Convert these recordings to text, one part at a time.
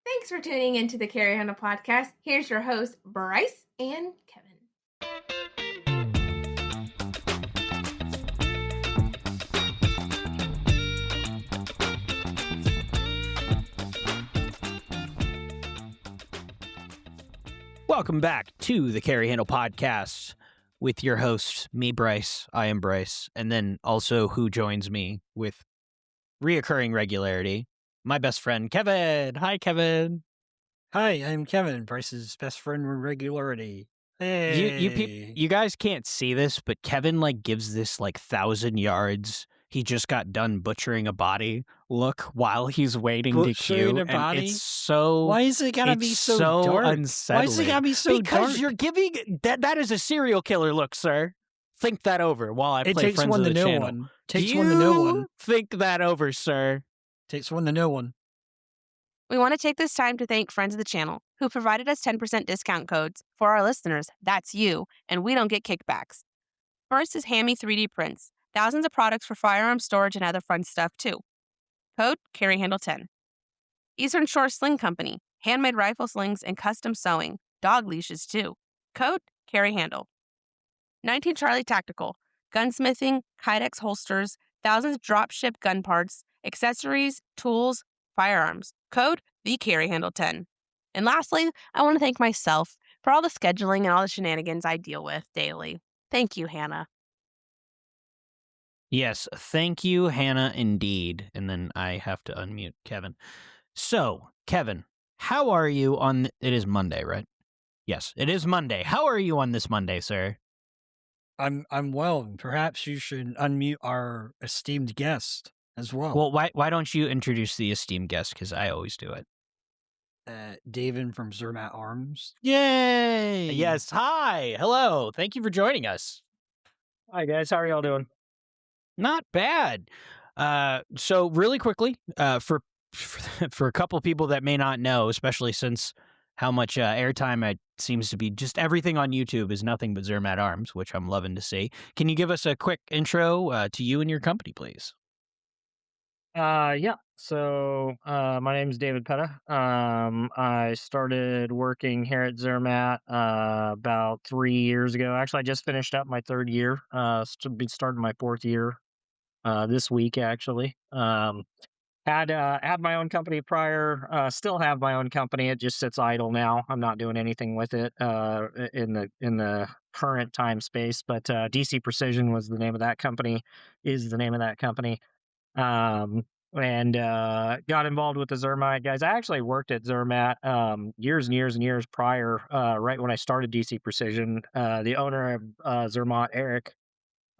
Thanks for tuning into the Carrie Handle podcast. Here's your host, Bryce and Kevin. Welcome back to the Carrie Handle podcast with your host, me, Bryce. I am Bryce. And then also who joins me with reoccurring regularity, my best friend, Kevin. Hi, Kevin. Hi, I'm Kevin, Bryce's best friend with regularity. Hey. You guys can't see this, but Kevin gives this 1,000 yards. He just got done butchering a body look while he's waiting to queue. A body? It's so... Why is it gotta be so dark? Unsettling. Why is it gotta be so because dark? You're giving... That is a serial killer look, sir. Think that over while I play Friends of the Channel. Takes one to know one. Think that over, sir. Takes one to know one. We want to take this time to thank Friends of the Channel, who provided us 10% discount codes. For our listeners, that's you, and we don't get kickbacks. First is Hammy 3D Prints. Thousands of products for firearm storage and other fun stuff, too. Code CarryHandle10. Eastern Shore Sling Company. Handmade rifle slings and custom sewing. Dog leashes, too. Code CarryHandle. 19 Charlie Tactical. Gunsmithing, Kydex holsters, thousands of drop-ship gun parts, accessories, tools, firearms. Code TheCarryHandle10. And lastly, I want to thank myself for all the scheduling and all the shenanigans I deal with daily. Thank you, Hannah. Yes, thank you, Hannah, indeed. And then I have to unmute Kevin. So, Kevin, how are you on... It is Monday, right? Yes, it is Monday. How are you on this Monday, sir? I'm well. Perhaps you should unmute our esteemed guest as well. Well, why don't you introduce the esteemed guest? Because I always do it. David from Zermatt Arms. Yay! Yes, hi! Hello! Thank you for joining us. Hi, guys. How are y'all doing? Not bad. So really quickly, for a couple people that may not know, especially since how much airtime it seems to be, just everything on YouTube is nothing but Zermatt Arms, which I'm loving to see. Can you give us a quick intro to you and your company, please? Yeah. So, my name is David Petta. I started working here at Zermatt about 3 years ago. Actually, I just finished up my third year. Be starting my fourth year this week, actually. Had my own company prior. Still have my own company. It just sits idle now. I'm not doing anything with it in the current time space. But DC Precision was the name of that company. Is the name of that company. And got involved with the Zermatt guys. I actually worked at Zermatt years and years and years prior, right when I started DC Precision. The owner of Zermatt, Eric,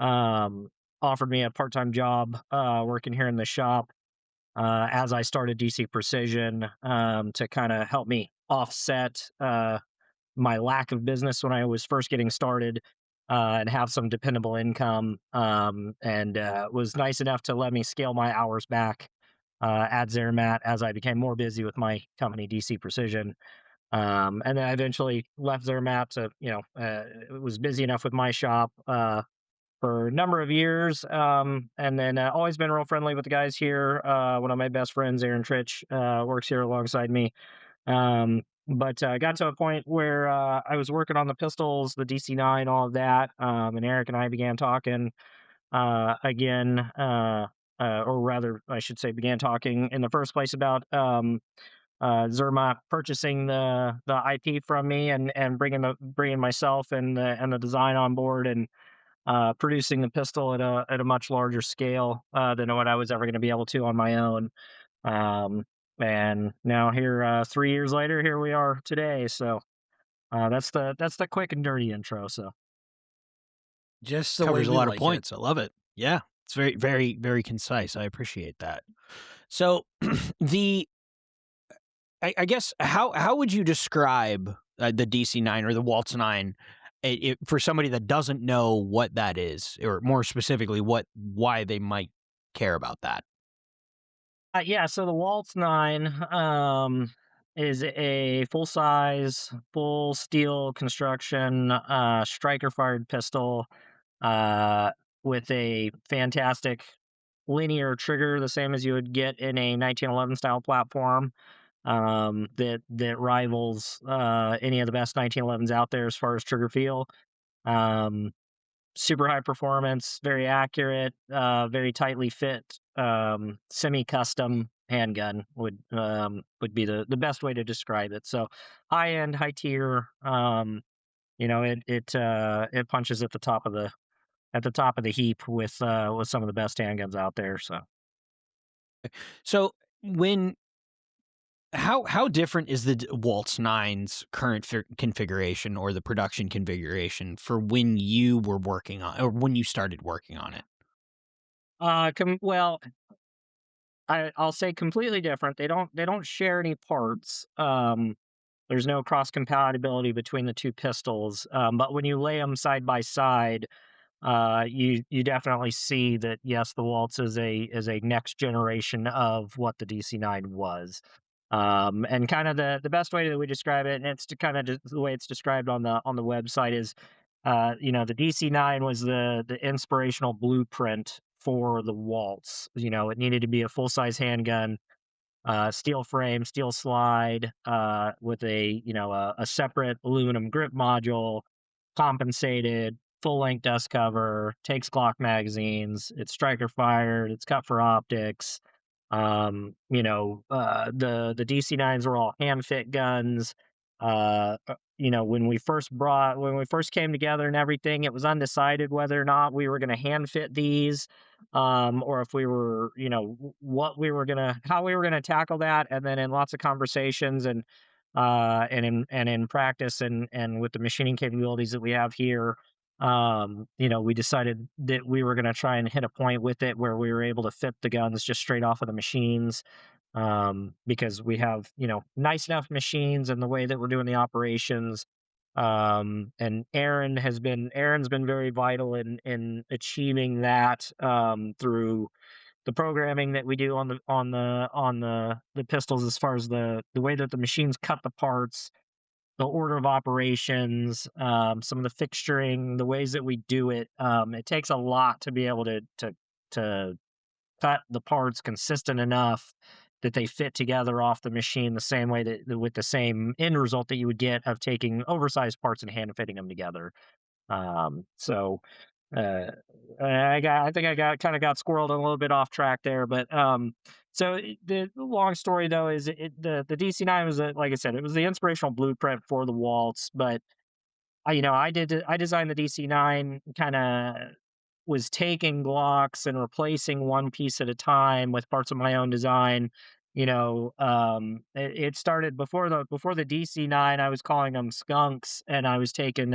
offered me a part-time job working here in the shop as I started DC Precision to kind of help me offset my lack of business when I was first getting started. And have some dependable income, and was nice enough to let me scale my hours back at Zermatt as I became more busy with my company, DC Precision. And then I eventually left Zermatt to, was busy enough with my shop for a number of years, and then always been real friendly with the guys here. One of my best friends, Aaron Trich, works here alongside me. But I got to a point where I was working on the pistols, the DC-9, all of that, and Eric and I began talking again, or rather, I should say, began talking in the first place about Zermatt purchasing the IP from me and bringing myself and the design on board and producing the pistol at a much larger scale than what I was ever going to be able to on my own. And now here, 3 years later, here we are today. So that's the quick and dirty intro. So just the covers way a lot of like points. I love it. Yeah, it's very, very, very concise. I appreciate that. So I guess how would you describe the DC-9 or the Waltz 9 for somebody that doesn't know what that is, or more specifically, why they might care about that? Yeah, so the Waltz 9 is a full-size, full steel construction striker-fired pistol with a fantastic linear trigger, the same as you would get in a 1911 style platform. that rivals any of the best 1911s out there as far as trigger feel. Um, Super high performance, very accurate, very tightly fit, semi-custom handgun would be the best way to describe it. So high end, high tier. It punches at the top of the heap with some of the best handguns out there. So when how different is the Waltz 9's current configuration or the production configuration for when you were working on or when you started working on it? Well, I'll say completely different. They don't share any parts. There's no cross compatibility between the two pistols. But when you lay them side by side, you definitely see that yes, the Waltz is a next generation of what the DC9 was. And kind of the best way that we describe it, and it's to kind of the way it's described on the website is, the DC9 was the inspirational blueprint for the Waltz. It needed to be a full size handgun, steel frame, steel slide, with a separate aluminum grip module, compensated, full length dust cover, takes Glock magazines, it's striker fired, it's cut for optics. The DC9s were all hand fit guns. When we first came together and everything, it was undecided whether or not we were going to hand fit these, or if we were, how we were gonna tackle that. And then in lots of conversations and in practice and with the machining capabilities that we have here, we decided that we were going to try and hit a point with it where we were able to fit the guns just straight off of the machines, because we have nice enough machines and the way that we're doing the operations. And Aaron's been very vital in achieving that, through the programming that we do on the pistols, as far as the way that the machines cut the parts, the order of operations, some of the fixturing, the ways that we do it. It takes a lot to be able to cut the parts consistent enough that they fit together off the machine the same way with the same end result that you would get of taking oversized parts and hand fitting them together. So uh, I think I got squirreled a little bit off track there, but the long story though is the DC9 was, like I said, it was the inspirational blueprint for the Waltz. But I designed the DC9, kind of was taking Glocks and replacing one piece at a time with parts of my own design. It started before the DC9. I was calling them skunks, and I was taking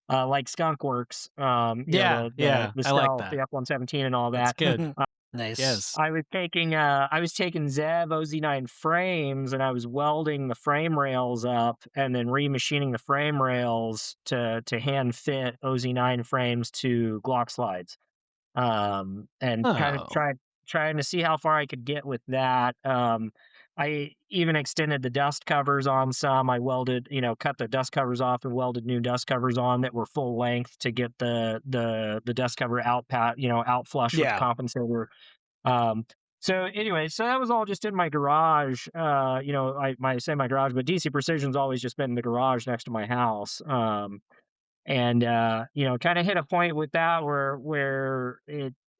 like Skunk Works, the I like stealth, that. the F-117 and all That's that. good. Nice. Yes. I was taking Zev OZ9 frames, and I was welding the frame rails up and then remachining the frame rails to hand fit OZ9 frames to Glock slides. And kind of Oh. trying to see how far I could get with that. I even extended the dust covers on some. I welded, cut the dust covers off and welded new dust covers on that were full length to get the dust cover out out flush with the Yeah. compensator. So anyway, so that was all just in my garage. I say my garage, but DC Precision's always just been in the garage next to my house. And kind of hit a point with that where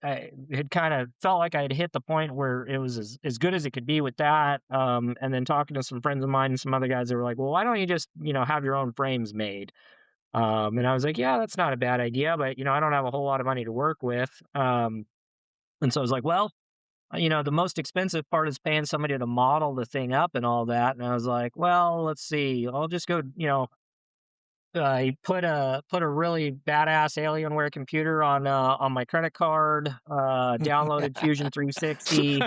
I had kind of felt like I had hit the point where it was as good as it could be with that. And then talking to some friends of mine and some other guys, they were like, well, why don't you just have your own frames made? And I was like, yeah, that's not a bad idea, but I don't have a whole lot of money to work with. And so I was like, well, the most expensive part is paying somebody to model the thing up and all that. And I was like, well, let's see, I'll just go, I put a really badass Alienware computer on my credit card, downloaded Fusion 360,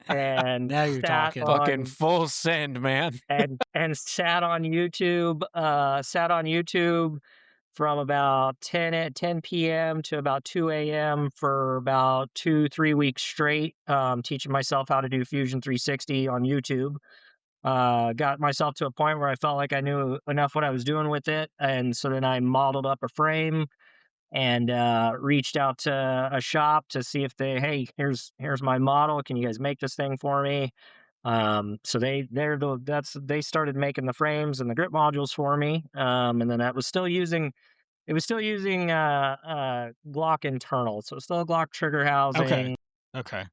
and Now you're sat talking. Fucking full send, man. and sat on YouTube. Sat on YouTube from about 10 p.m. to about 2 a.m. for about 2-3 weeks straight, teaching myself how to do Fusion 360 on YouTube. Got myself to a point where I felt like I knew enough what I was doing with it. And so then I modeled up a frame and reached out to a shop to see if hey, here's my model. Can you guys make this thing for me? So they started making the frames and the grip modules for me. And then that was still using Glock internal, so it's still a Glock trigger Okay. housing. Okay.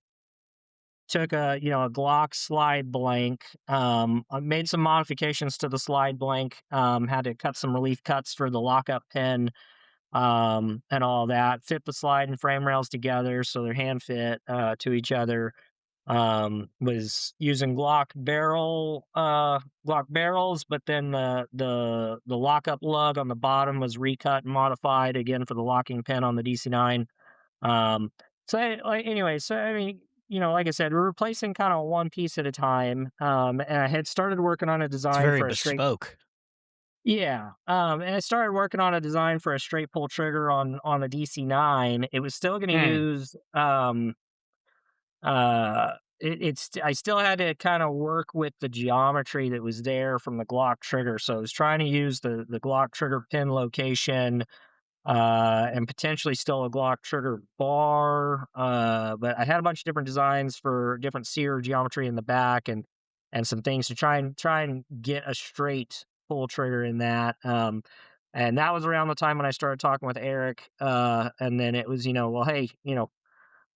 Took a Glock slide blank. I made some modifications to the slide blank. Had to cut some relief cuts for the lockup pin, and all that. Fit the slide and frame rails together so they're hand fit to each other. Was using Glock barrels, but then the lockup lug on the bottom was recut and modified again for the locking pin on the DC9. Um, so I mean, like I said, we're replacing kind of one piece at a time. And I had started working on a It's design very for a straight, bespoke. yeah. And I started working on a design for a straight pull trigger on the DC9. It was still going to Mm. use it's I still had to kind of work with the geometry that was there from the Glock trigger. So I was trying to use the Glock trigger pin location, and potentially still a Glock trigger bar. But I had a bunch of different designs for different sear geometry in the back and some things to try and get a straight pull trigger in that. And that was around the time when I started talking with Eric. And then it was, well, hey,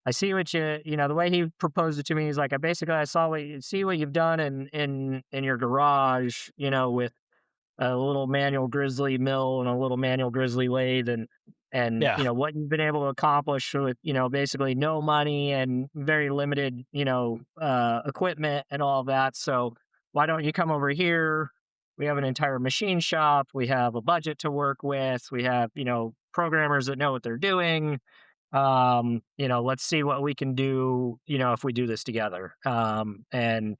I see what the way he proposed it to me is like, I saw see what you've done in your garage, with a little manual grizzly mill and a little manual grizzly lathe and Yeah. what you've been able to accomplish with basically no money and very limited equipment and all that. So why don't you come over here? We have an entire machine shop, we have a budget to work with, we have programmers that know what they're doing. Let's see what we can do if we do this together. And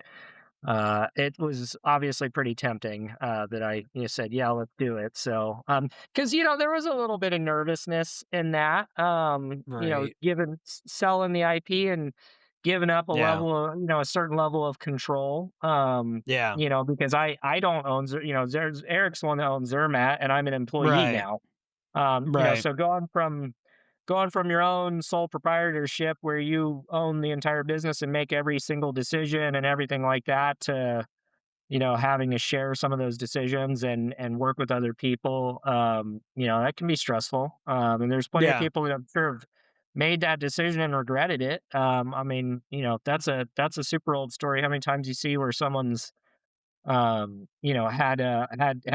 it was obviously pretty tempting, that I said, yeah, let's do it. So, because there was a little bit of nervousness in that, Right. given selling the IP and giving up Yeah. a certain level of control. Yeah. Because I don't own, Eric's the one that owns Zermatt, and I'm an employee Right. now. Right. So going from your own sole proprietorship where you own the entire business and make every single decision and everything like that to having to share some of those decisions and work with other people, that can be stressful. And there's plenty of Yeah. people that I'm sure have made that decision and regretted it. I mean, that's a super old story. How many times you see where someone's had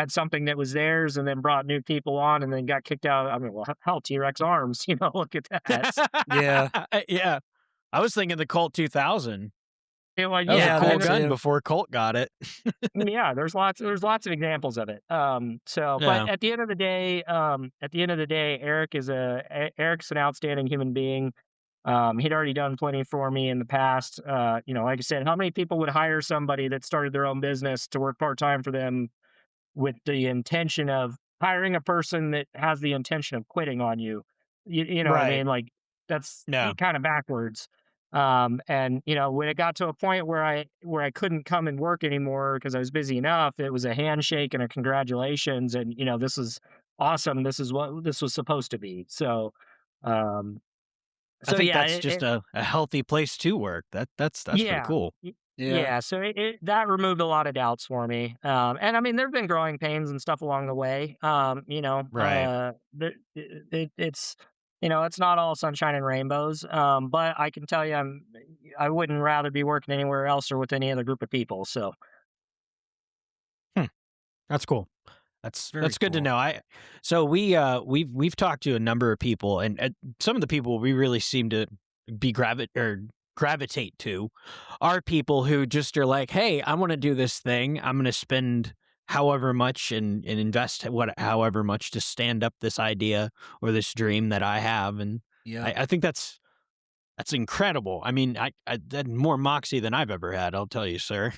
something that was theirs and then brought new people on and then got kicked out. I mean, well, hell, T-Rex arms, look at that. Yeah. Yeah. I was thinking the Colt 2000. Well, That was a yeah, cool that gun too. before Colt got it. yeah, there's lots of examples of it. Yeah. But at the end of the day, Eric's an outstanding human being. He'd already done plenty for me in the past. Like I said, how many people would hire somebody that started their own business to work part-time for them with the intention of hiring a person that has the intention of quitting on you? You know what I Right. mean? Like, that's Yeah. kind of backwards. And when it got to a point where I couldn't come and work anymore because I was busy enough, it was a handshake and a congratulations, and this is awesome. This is what this was supposed to be. So, um, I so think yeah, that's just a healthy place to work. That's pretty yeah. cool. Yeah. Yeah, so that removed a lot of doubts for me. And I mean, there've been growing pains and stuff along the way. Right. It's not all sunshine and rainbows. But I can tell you, I wouldn't rather be working anywhere else or with any other group of people. So Hmm. That's cool. Very That's good to cool. know. We've talked to a number of people, and some of the people we really seem to be gravitate to are people who just are like, hey, I want to do this thing. I'm going to spend however much and invest however much to stand up this idea or this dream that I have, and Yeah. I think that's incredible. I mean, I that more moxie than I've ever had, I'll tell you, sir.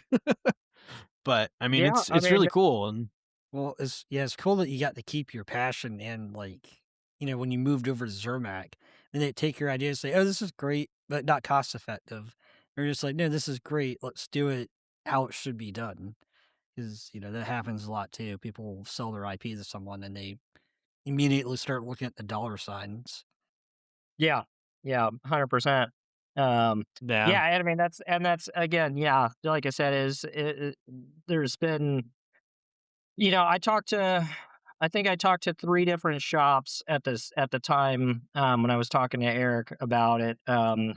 But I mean, yeah, I it's really mean, cool, and Well, it's cool that you got to keep your passion and like, when you moved over to Zermatt, and they take your idea and say, "Oh, this is great, but not cost effective." They're just like, "No, this is great. Let's do it how it should be done." Because that happens a lot too. People will sell their IP to someone and they immediately start looking at the dollar signs. yeah, 100%. Yeah. Yeah, I mean that's again, yeah, like I said, there's been, I think I talked to 3 different shops at the time, when I was talking to Eric about it, and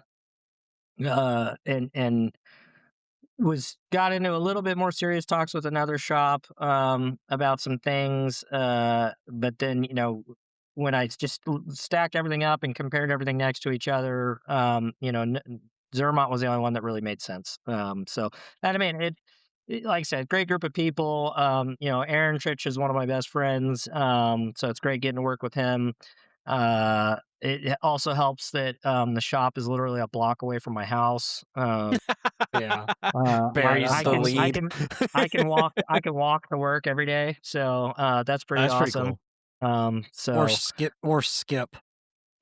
got into a little bit more serious talks with another shop, about some things, but then, when I just stacked everything up and compared everything next to each other, Zermatt was the only one that really made sense. So, and I mean, like I said, great group of people. Aaron Trich is one of my best friends, so it's great getting to work with him. It also helps that the shop is literally a block away from my house. Yeah. Buries I the can lead. I can walk to work every day, so that's pretty That's pretty awesome. cool. Or So skip.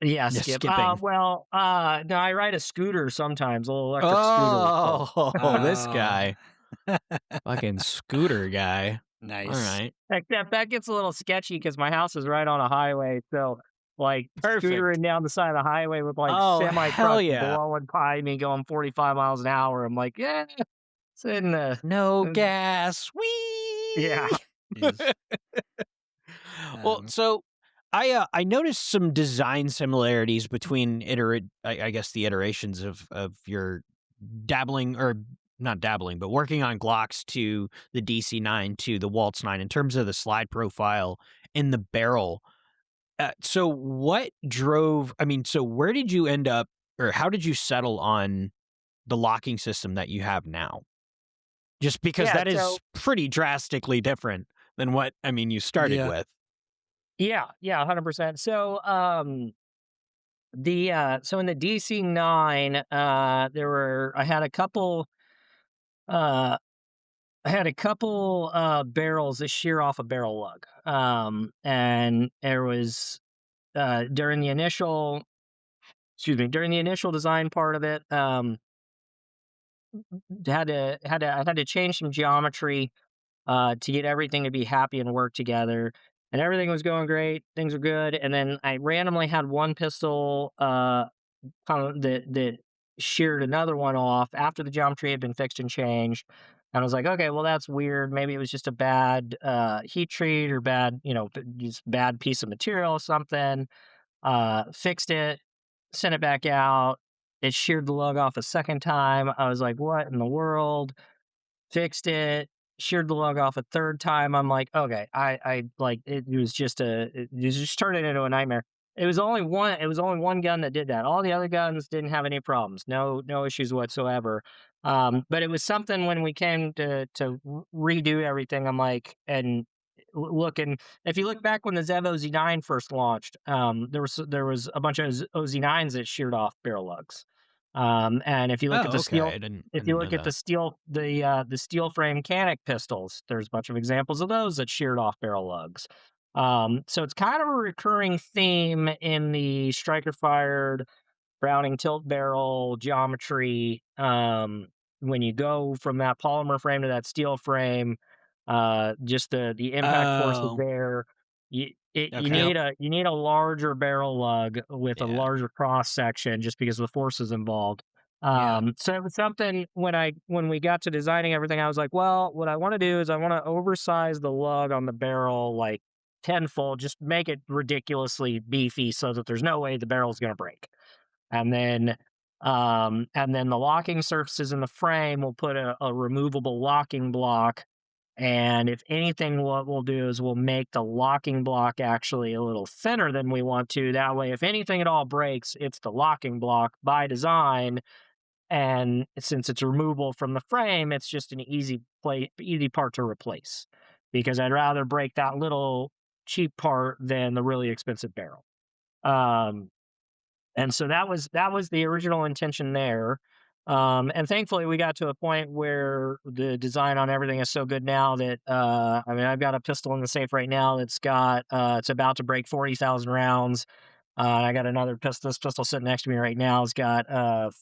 yeah, Yeah, skip. skipping. Well, no, I ride a scooter sometimes, a little electric scooter. So. Oh, this Oh. guy. Fucking scooter guy. All Nice. right. Except that gets a little sketchy because my house is right on a highway, so like Perfect. scootering down the side of the highway with like Oh, semi hell trucks yeah. blowing by me going 45 miles an hour. I'm like, yeah, it's in the No uh, gas. Whee! yeah. Jeez. Well, so I noticed some design similarities between I guess the iterations of your dabbling, or not dabbling, but working on Glocks to the DC-9 to the Waltz 9 in terms of the slide profile in the barrel. So what drove, I mean, so where did you end up, or how did you settle on the locking system that you have now? Just because Yeah, that is so pretty drastically different than what, I mean, you started Yeah. with. yeah, 100%. So so in the DC-9, I had a couple uh barrels that shear off a barrel lug. And there was during the initial during the initial design part of it, I had to change some geometry to get everything to be happy and work together. And everything was going great, things were good, and then I randomly had one pistol that sheared another one off after the geometry had been fixed and changed. And I was like, okay, well that's weird. Maybe it was just a bad heat treat or bad, just bad piece of material or something. Fixed it, sent it back out. It sheared the lug off a second time. I was like, what in the world? Fixed it, sheared the lug off a third time. I'm like, okay, I like it was just it just turned it into a nightmare. It was only one gun that did that. All the other guns didn't have any problems. No issues whatsoever. But it was something when we came to redo everything, I'm like, and looking, if you look back when the Zev OZ9 first launched, there was a bunch of OZ9s that sheared off barrel lugs. And if you look at Oh, the okay. steel I didn't if you know look at that. the steel frame Canic pistols, there's a bunch of examples of those that sheared off barrel lugs. So it's kind of a recurring theme in the striker fired Browning tilt barrel geometry. When you go from that polymer frame to that steel frame, just the impact forces Oh, there. You okay. need a larger barrel lug with a Yeah. larger cross section just because of the forces involved. Yeah. So it was something when we got to designing everything, I was like, well, what I want to do is I want to oversize the lug on the barrel like tenfold, just make it ridiculously beefy so that there's no way the barrel's going to break. And then the locking surfaces in the frame will put a removable locking block. And if anything, what we'll do is we'll make the locking block actually a little thinner than we want to. That way, if anything at all breaks, it's the locking block by design. And since it's removable from the frame, it's just an easy part to replace. Because I'd rather break that little cheap part than the really expensive barrel. Um, and so that was the original intention there. And thankfully we got to a point where the design on everything is so good now that I mean I've got a pistol in the safe right now that's got it's about to break 40,000 rounds. I got another pistol. This pistol sitting next to me right now has got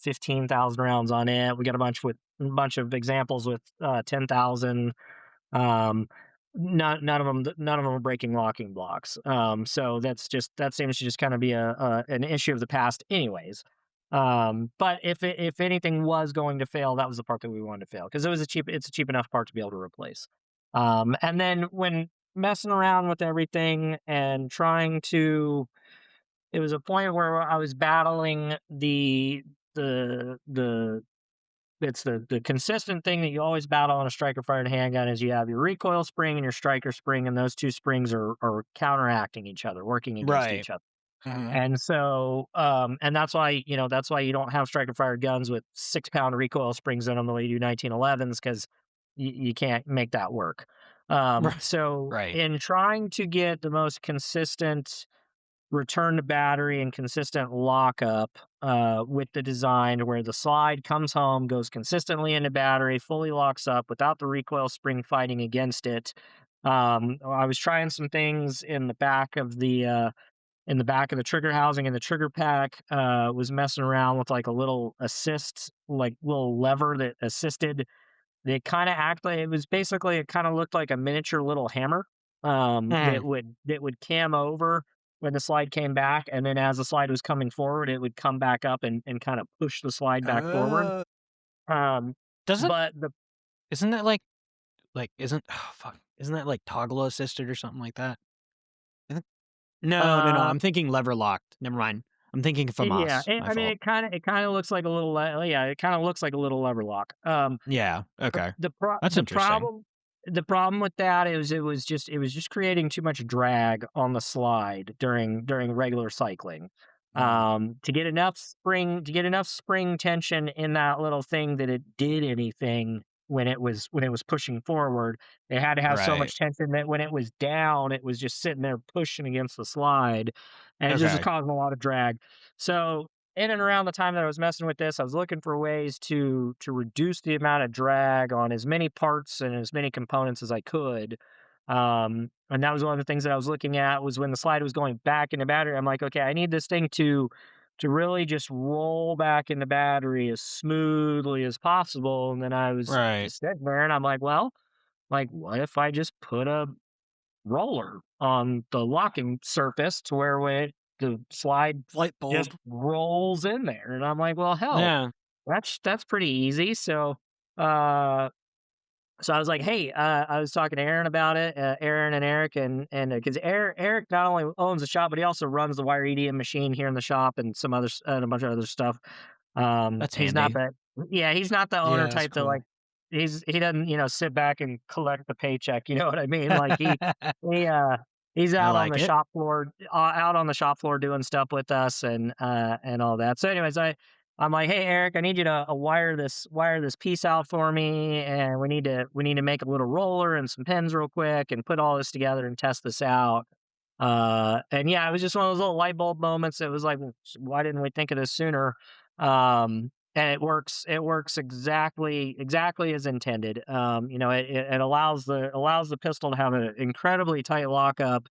15,000 rounds on it. We got a bunch of examples with 10,000. Um, none of them are breaking locking blocks. So that seems to just kind of be an issue of the past, anyways. But if anything was going to fail, that was the part that we wanted to fail because it's a cheap enough part to be able to replace. And then when messing around with everything and trying to, it was a point where I was battling the it's the consistent thing that you always battle on a striker fired handgun is you have your recoil spring and your striker spring, and those two springs are counteracting each other, working against Right. each other. Mhm. And so, and that's why you don't have striker fired guns with 6 pound recoil springs in them the way you do 1911s because you can't make that work. So, Right. in trying to get the most consistent return to battery and consistent lockup with the design where the slide comes home, goes consistently into battery, fully locks up without the recoil spring fighting against it. I was trying some things in the back of the trigger housing and the trigger pack. Was messing around with like a little assist, like little lever that assisted. They kind of act like it kind of looked like a miniature little hammer Mhm. that would cam over when the slide came back, and then as the slide was coming forward, it would come back up and kind of push the slide back forward. Oh. Um, Doesn't but the isn't that isn't oh, fuck isn't that like toggle assisted or something like that? I think no. uh, I'm thinking lever locked. Never mind. I'm thinking yeah, FAMAS. My I mean, fault. it kind of looks like a little yeah, it kind of looks like a little lever lock. Yeah. The Okay. the pro That's interesting. the problem with that is it was just creating too much drag on the slide during regular cycling. Mm. To get enough spring tension in that little thing that it did anything when it was pushing forward, it had to have so Right. much tension that when it was down, it was just sitting there pushing against the slide, and it just was Okay. causing a lot of drag. So in and around the time that I was messing with this, I was looking for ways to reduce the amount of drag on as many parts and as many components as I could. And that was one of the things that I was looking at was when the slide was going back into battery. I'm like, okay, I need this thing to really just roll back into battery as smoothly as possible. And then I was Right. just sitting there, and I'm like, what if I just put a roller on the locking surface to where when the slide Light just bulb. rolls in there? And I'm like, well, hell, Yeah. that's pretty easy. Uh, so I was like, hey, I was talking to Aaron about it, Aaron and Eric, and because Eric not only owns the shop, but he also runs the wire EDM machine here in the shop and and a bunch of other stuff. That's He's not handy. that, yeah, he's not the owner Yeah, that's type that like cool. he doesn't sit back and collect the paycheck. You know what I mean? Like he he's I out on like the it. shop floor, doing stuff with us and all that. So, anyways, I'm like, hey Eric, I need you to wire this piece out for me, and we need to make a little roller and some pins real quick and put all this together and test this out. And yeah, it was just one of those little light bulb moments. It was like, "Well, why didn't we think of this sooner?" And it works exactly as intended. It allows the pistol to have an incredibly tight lockup,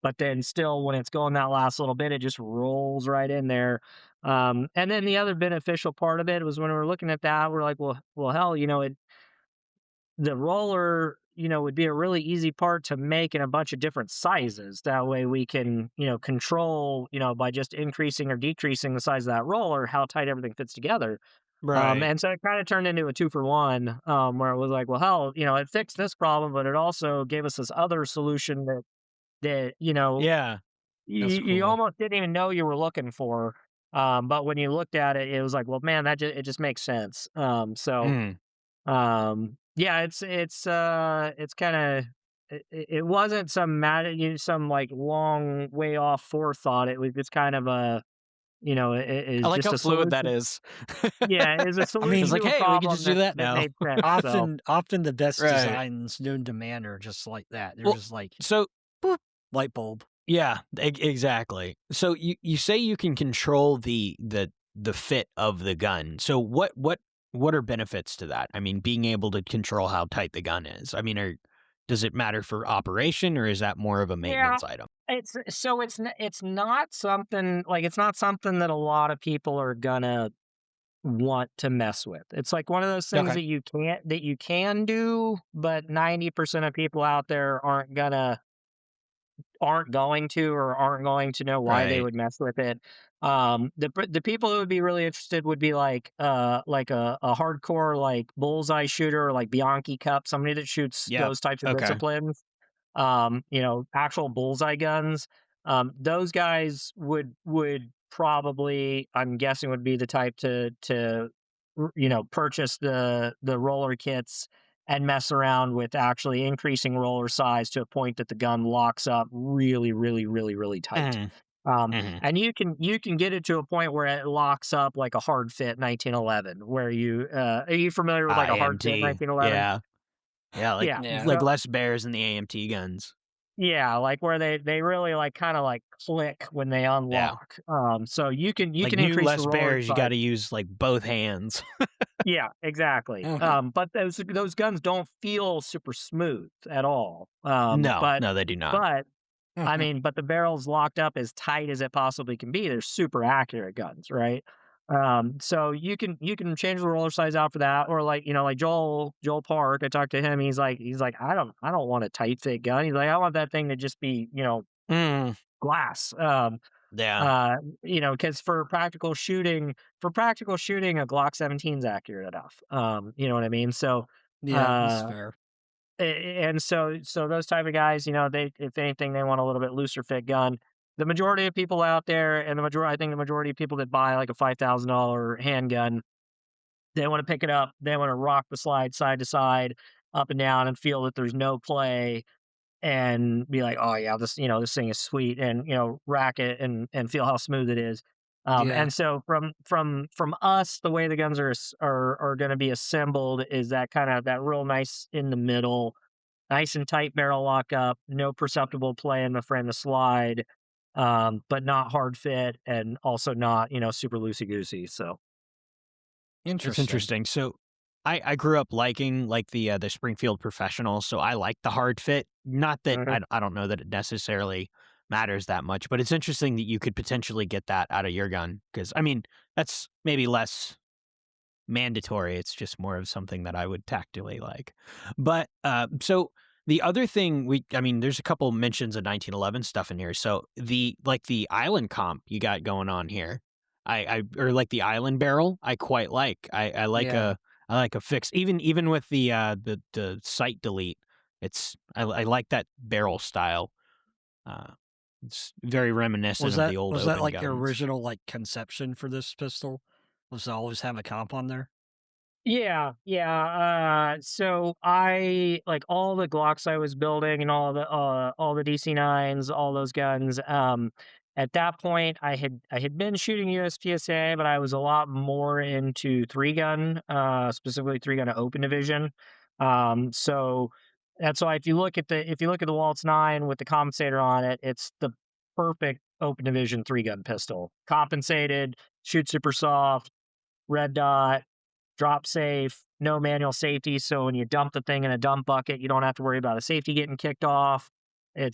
but then still when it's going that last little bit, it just rolls right in there. And then the other beneficial part of it was when we were looking at that, we're like, well, hell, the roller, would be a really easy part to make in a bunch of different sizes. That way we can, control, by just increasing or decreasing the size of that roller, how tight everything fits together. Right. And so it kind of turned into a 2 for 1, where it was like, well, hell, it fixed this problem, but it also gave us this other solution that Yeah. That's you cool. almost didn't even know you were looking for. But when you looked at it, it was like, well, man, it just makes sense. Mm. Yeah, it's kind of it wasn't some like long way off forethought. It was just kind of it I is like just how a fluid that solution. is. Yeah, it is a I It's solution mean, like, to a hey, we could just problem do that that now. made sense. So often the best Right. designs known to man are just like that. They're Well, just like so boop, light bulb. yeah, exactly. So you say you can control the fit of the gun. So what are benefits to that? I mean, being able to control how tight the gun is. I mean, does it matter for operation, or is that more of a yeah, maintenance item? it's not something that a lot of people are gonna want to mess with. It's like one of those things Okay. that you can do, but 90% of people out there aren't going to or aren't going to know why they Right. would mess with it. The people who would be really interested would be like a hardcore like bullseye shooter, like Bianchi Cup, somebody that shoots Yep. those types of Okay. disciplines. Actual bullseye guns. Those guys would probably, I'm guessing, would be the type to purchase the roller kits and mess around with actually increasing roller size to a point that the gun locks up really, really, really, really tight. Mhm. Um, Mhm. and you can get it to a point where it locks up like a hard fit 1911. Where are you familiar with like a hard fit IMT. 1911? Yeah. Yeah, Yeah. Yeah. like So less bears than the AMT guns. yeah, like where they really like kind of like click when they Yeah. unlock. So you Like can new increase the less roller bears, you size. got to use like both hands. Yeah, exactly. Okay. But those guns don't feel super smooth at all. No, no, they do not. But I mean, but the barrel's locked up as tight as it possibly can be. They're super accurate guns, right? So you can change the roller size out for that, or like Joel Park. I talked to him. He's like I don't want a tight fit gun. He's like I want that thing to just be Mm, glass. yeah. Because for practical shooting, a Glock 17 is accurate enough. You know what I mean? So, Yeah, that's uh, fair. and so those type of guys, they if anything, they want a little bit looser fit gun. The majority of people out there, and I think the majority of people that buy like a $5,000 handgun, they want to pick it up, they want to rock the slide side to side, up and down, and feel that there's no play, and be like, "Oh yeah, this thing is sweet," and rack it and feel how smooth it is. Yeah. And so from us, the way the guns are going to be assembled is that kind of that real nice in the middle, nice and tight barrel lock up, no perceptible play in the frame of slide, but not hard fit, and also not super loosey goosey. So That's Interesting. interesting. So I grew up liking like the Springfield Professional, so I like the hard fit. Not that mhm. I don't know that it necessarily matters that much, but it's interesting that you could potentially get that out of your gun because I mean that's maybe less mandatory. It's just more of something that I would tactically like. But so the other thing I mean, there's a couple mentions of 1911 stuff in here. So the island comp you got going on here, or like the island barrel, I quite like. I like Yeah. I like a fix even with the sight delete. I like that barrel style. Uh, it's very reminiscent Was of that the old was that open like the guns. original like conception for this pistol? Was to always have a comp on there? Yeah, yeah. So I like all the Glocks I was building and all the DC9s, all those guns. At that point, I had been shooting USPSA, but I was a lot more into three gun, specifically three gun open division. So that's why if you look at the Waltz 9 with the compensator on it, it's the perfect open division three gun pistol. Compensated, shoots super soft, red dot, drop safe, no manual safety. So when you dump the thing in a dump bucket, you don't have to worry about a safety getting kicked off. I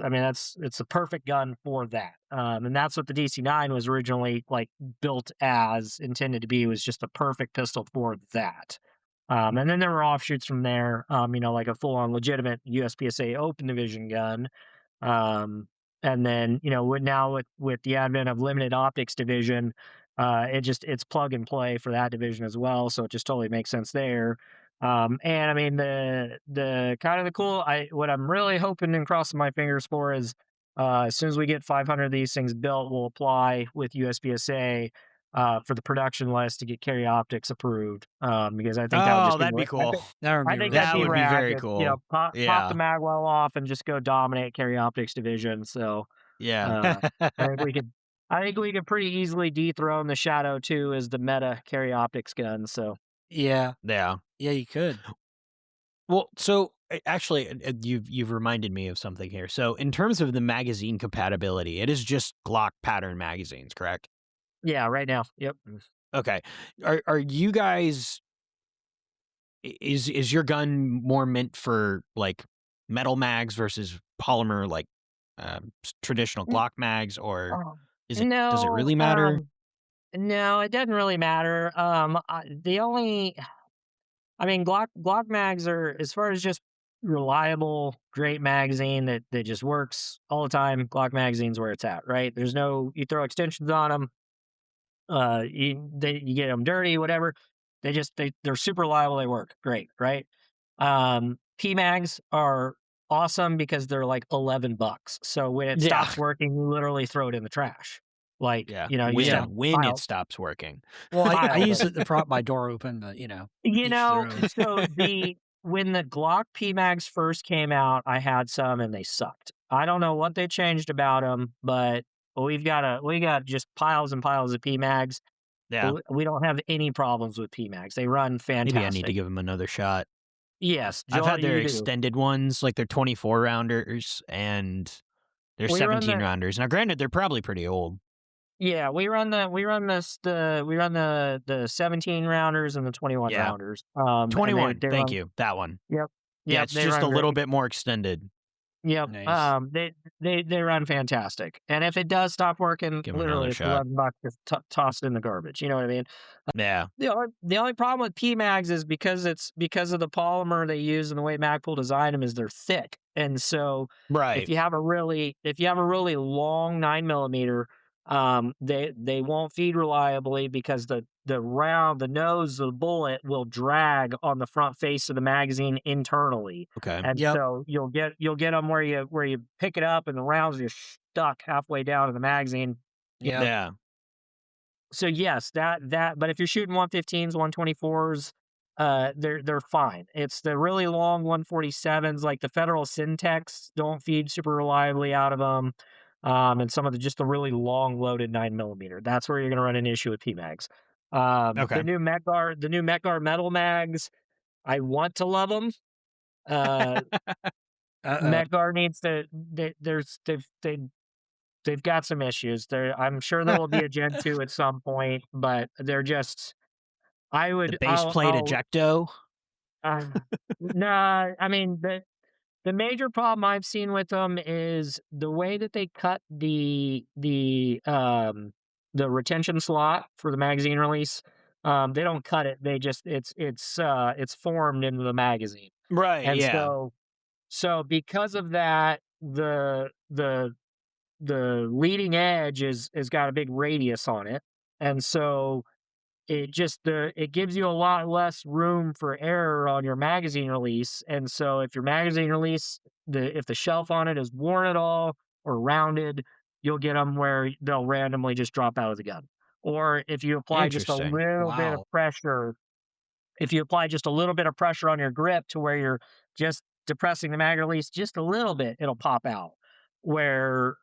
mean, it's a perfect gun for that. And that's what the DC9 was originally like built as intended to be, was just a perfect pistol for that. And then there were offshoots from there, like a full on legitimate USPSA open division gun. Um, and then, with the advent of limited optics division, it's plug and play for that division as well. So it just totally makes sense there. And I mean, the kind of the cool, what I'm really hoping and crossing my fingers for is, as soon as we get 500 of these things built, we'll apply with USPSA, for the production list to get carry optics approved. Because I think that would Oh, just be, that'd be cool. That would I be think really that'd That be would be cool. rad. very Just cool. pop the Yeah. magwell off and just go dominate carry optics division. So Yeah. I think we could. I think we could pretty easily dethrone the Shadow 2 as the meta carry optics gun. So Yeah. Yeah. Yeah, you could. Well, so actually, you've reminded me of something here. So, in terms of the magazine compatibility, it is just Glock pattern magazines, correct? yeah, right now, yep. Okay. Are you guys? Is your gun more meant for like metal mags versus polymer, like traditional N- Glock mags, or oh, does it No, really matter? no, it doesn't really matter. The only, I mean, Glock mags are, as far as just reliable, great magazine that just works all the time. Glock magazine's where it's at, right? There's no you throw extensions on them, you get them dirty, whatever. They're super reliable. They work great, right? PMags are awesome because they're like $11. So when it Yeah. stops working, you literally throw it in the trash. Like, Yeah. you know, you When, just have when it piles, stops working. Well, I piles use of it to prop my door open, but You each know, their own. so when the Glock PMags first came out, I had some and they sucked. I don't know what they changed about them, but we got just piles and piles of PMags. Yeah. We don't have any problems with PMags. They run Maybe I need to fantastic. give them another shot. Yes, I've had their you do. extended ones, like their 24 rounders and their We run 17 the rounders. Now, granted, they're probably pretty old. yeah, we run the 17 rounders and the 21 Yeah. rounders. 21. They Thank run. you. That one. Yep, Yeah, yep, it's they just run a little great. bit more extended. Yep. Nice. They run fantastic. And if it does stop working, Give them another literally it's shot. $11, just toss it in the garbage. You know what I mean? Yeah. The only problem with PMags is because of the polymer they use and the way Magpul designed them is they're thick. And so Right. if you have a really long 9mm, they won't feed reliably because the nose of the bullet will drag on the front face of the magazine internally. Okay. And Yep. so you'll get them where you pick it up and the rounds are stuck halfway down in the magazine. Yep. Yeah. So yes, that but if you're shooting 115s, 124s, they're fine. It's the really long 147s, like the Federal Syntex, don't feed super reliably out of them. And some of the really long loaded 9mm. That's where you're going to run an issue with PMags. Okay. The new Metgar metal mags, I want to love them. Metgar needs to. They've got some issues. I'm sure there will be a Gen 2 at some point, but they're just. The base plate ejecto. Nah, I mean the major problem I've seen with them is the way that they cut the retention slot for the magazine release. They don't cut it. They just it's formed into the magazine. Right. And Yeah. so because of that, the leading edge has got a big radius on it, and so it gives you a lot less room for error on your magazine release. And so if your magazine release, if the shelf on it is worn at all or rounded, you'll get them where they'll randomly just drop out of the gun. Or if you apply just a Interesting. little bit of Wow. pressure, if you apply just a little bit of pressure on your grip to where you're just depressing the mag release just a little bit, it'll pop out. Where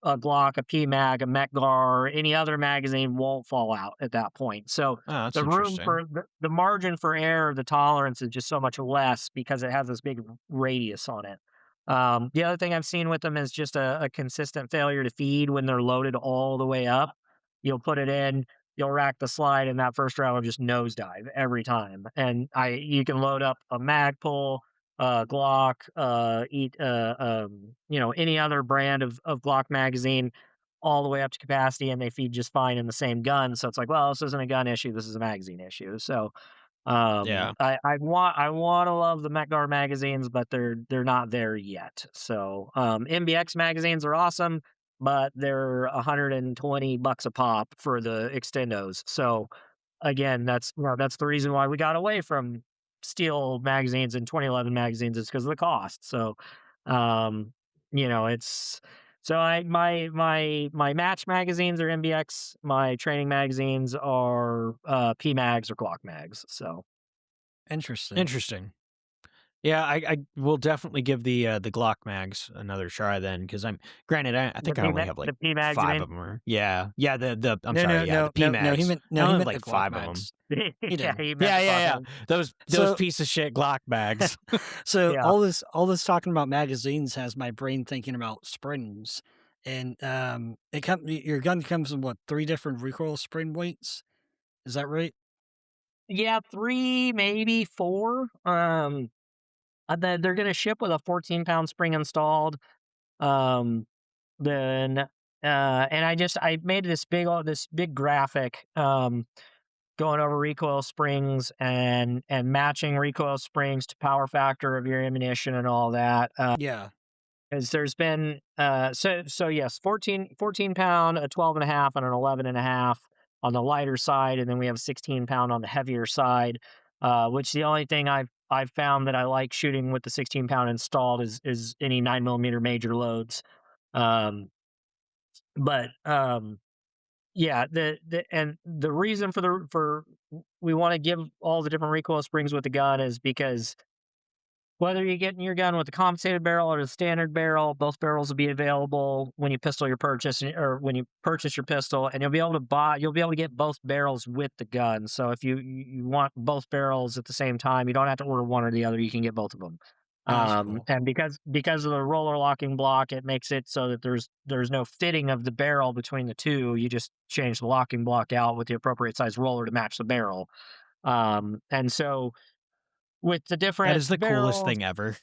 a Glock, a PMag, a Metgar, any other magazine won't fall out at that point. So Oh, that's the room interesting. for the margin for error, the tolerance is just so much less because it has this big radius on it. The other thing I've seen with them is just a consistent failure to feed when they're loaded all the way up. You'll put it in, you'll rack the slide, and that first round will just nosedive every time. And you can load up a Magpul, Glock, any other brand of Glock magazine all the way up to capacity, and they feed just fine in the same gun. So it's like, well, this isn't a gun issue, this is a magazine issue. So Yeah. I want to love the Metgar magazines, but they're not there yet. So MBX magazines are awesome, but they're $120 a pop for the extendos. So again, that's the reason why we got away from steel magazines and 2011 magazines is because of the cost. So it's my match magazines are MBX, my training magazines are PMags or Glock mags. So Interesting. Yeah, I will definitely give the Glock mags another try then, because granted I think I only have like the PMags, you 5 mean? of them. Yeah, the I'm No, sorry, no, the no, P no, mags. He meant I only have the like Glock 5 of them. mags. Yeah, He did. he meant Yeah, the yeah, Glock yeah. mags. Those So- piece of shit Glock bags. So Yeah. all this talking about magazines has my brain thinking about springs, and your gun comes in what 3 different recoil spring weights? Is that right? Yeah, 3, maybe 4. They're gonna ship with a 14-pound spring installed. Then and I made this big graphic going over recoil springs and matching recoil springs to power factor of your ammunition and all that. Yeah. Because there's been so yes, 14 pound, a 12.5, and an 11.5 on the lighter side, and then we have a 16 pound on the heavier side. Which the only thing I've found that I like shooting with the 16 pound installed is any 9mm major loads. Um, but yeah, the reason for we want to give all the different recoil springs with the gun is because whether you're getting your gun with the compensated barrel or the standard barrel, both barrels will be available when you pistol your purchase or when you purchase your pistol, and you'll be able to get both barrels with the gun. So if you want both barrels at the same time, you don't have to order one or the other. You can get both of them. That's cool. And because of the roller locking block, it makes it so that there's no fitting of the barrel between the two. You just change the locking block out with the appropriate size roller to match the barrel. And so with the That different is the coolest barrels, thing ever.